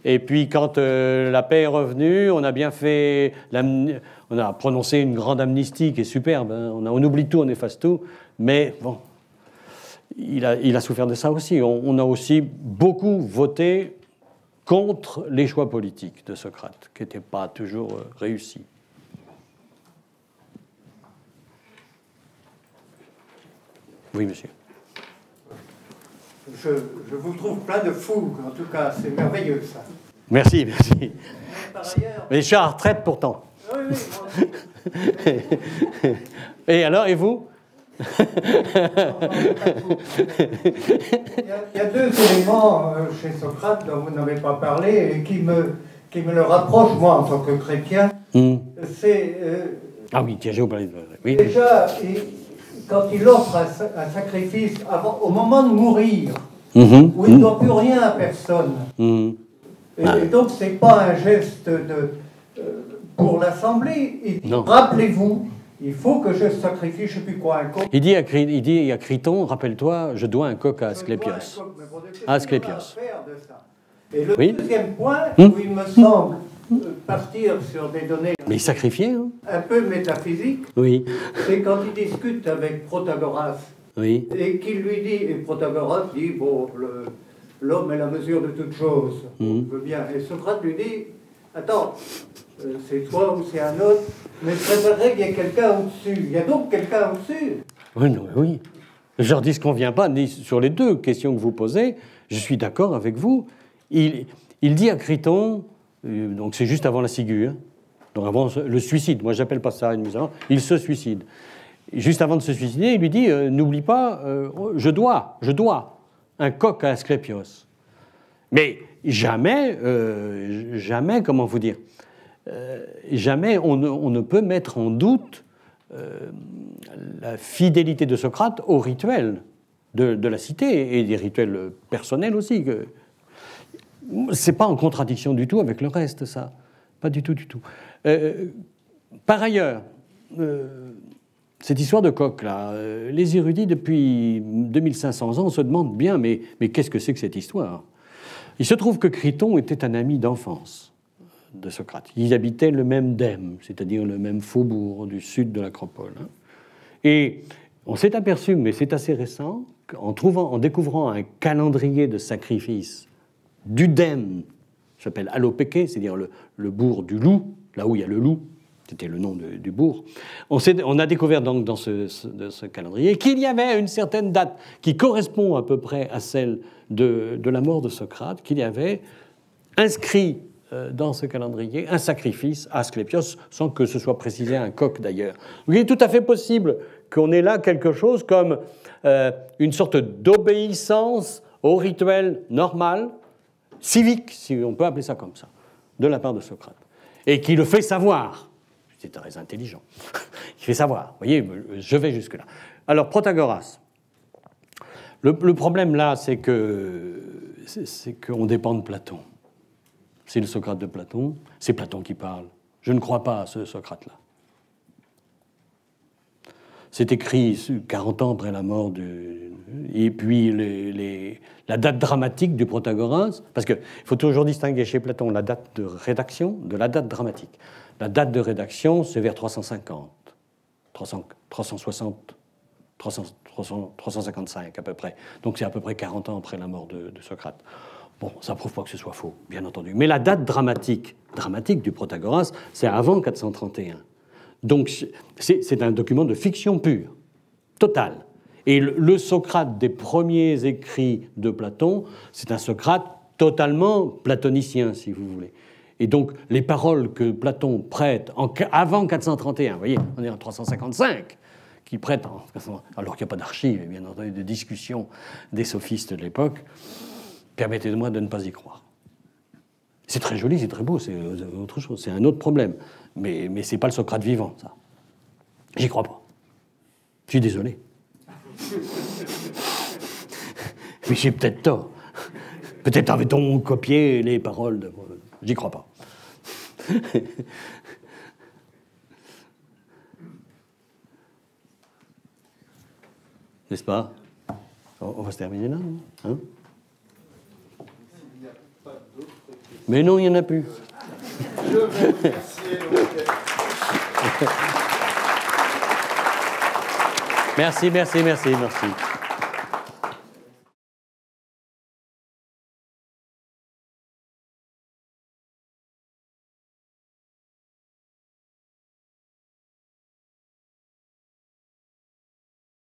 et puis quand la paix est revenue, on a bien fait, on a prononcé une grande amnistie qui est superbe, hein. On oublie tout, on efface tout, mais bon, il a souffert de ça aussi. On a aussi beaucoup voté contre les choix politiques de Socrate, qui n'étaient pas toujours réussis. Oui, monsieur. Je vous trouve plein de fougue, en tout cas, c'est merveilleux ça. Merci, merci. Mais par ailleurs... Mais je suis à la retraite pourtant. Oui, oui, moi aussi. Et alors, et vous? Il y a deux éléments chez Socrate dont vous n'avez pas parlé et qui me le rapprochent, moi, en tant que chrétien. C'est... Ah oui, tiens, j'ai oublié de... Oui. Déjà, quand il offre un sacrifice au moment de mourir, où il ne doit plus rien à personne, et donc ce n'est pas un geste pour l'Assemblée, il dit, rappelez-vous, il faut que je sacrifie, je ne sais plus quoi, un coq. Il dit à Criton, rappelle-toi, je dois un coq à Asclépios. Asclépios. Et le deuxième point, où il me semble partir sur des données mais il sacrifiait, hein, un peu métaphysiques, c'est quand il discute avec Protagoras, et qu'il lui dit, et Protagoras dit, bon, l'homme est la mesure de toute chose, on veut bien. Et Socrate lui dit, attends, c'est toi ou c'est un autre, mais je préférerais qu'il y ait quelqu'un au-dessus. Il y a donc quelqu'un au-dessus. Oui, non, oui. Je leur dis ce qu'on ne vient pas, ni sur les deux questions que vous posez, je suis d'accord avec vous. Il dit à Criton, donc c'est juste avant la ciguë, hein, donc avant le suicide, moi j'appelle pas ça une mise en... il se suicide. Juste avant de se suicider, il lui dit, n'oublie pas, je dois un coq à Asclépios. Mais jamais, comment vous dire, jamais on ne peut mettre en doute la fidélité de Socrate au rituel de la cité et des rituels personnels aussi. C'est pas en contradiction du tout avec le reste, ça. Pas du tout, du tout. Par ailleurs, cette histoire de coq, là, les érudits, depuis 2500 ans, se demandent bien, mais qu'est-ce que c'est que cette histoire? Il se trouve que Criton était un ami d'enfance de Socrate. Ils habitaient le même dème, c'est-à-dire le même faubourg du sud de l'Acropole. Et on s'est aperçu, mais c'est assez récent, en découvrant un calendrier de sacrifices du dème, s'appelle Allopéké, c'est-à-dire le bourg du loup, là où il y a le loup, c'était le nom du bourg. On a découvert donc dans ce calendrier qu'il y avait une certaine date qui correspond à peu près à celle de la mort de Socrate, qu'il y avait inscrit dans ce calendrier un sacrifice à Asclépios, sans que ce soit précisé un coq d'ailleurs. Donc il est tout à fait possible qu'on ait là quelque chose comme une sorte d'obéissance au rituel normal, civique, si on peut appeler ça comme ça, de la part de Socrate. Et qui le fait savoir. C'est très intelligent. Il fait savoir. Vous voyez, je vais jusque-là. Alors, Protagoras. Le problème là, c'est qu'on dépend de Platon. C'est le Socrate de Platon. C'est Platon qui parle. Je ne crois pas à ce Socrate-là. C'est écrit 40 ans après la mort et puis la date dramatique du Protagoras, parce qu'il faut toujours distinguer chez Platon la date de rédaction de la date dramatique. La date de rédaction, c'est vers 350, 360, 355 à peu près. Donc c'est à peu près 40 ans après la mort de Socrate. Bon, ça ne prouve pas que ce soit faux, bien entendu. Mais la date dramatique du Protagoras, c'est avant 431. Donc c'est un document de fiction pure, totale. Et le Socrate des premiers écrits de Platon, c'est un Socrate totalement platonicien, si vous voulez. Et donc les paroles que Platon prête avant 431, vous voyez, on est en 355, qu'il prête, alors qu'il n'y a pas d'archives, bien entendu, de discussion des sophistes de l'époque, permettez-moi de ne pas y croire. C'est très joli, c'est très beau, c'est autre chose, c'est un autre problème. Mais ce n'est pas le Socrate vivant, ça. J'y crois pas. Je suis désolé. Mais j'ai peut-être tort. Peut-être avait-on copié les paroles de... J'y crois pas. N'est-ce pas? On va se terminer là, hein? Mais non, il n'y en a plus. Je vais vous remercier. Merci.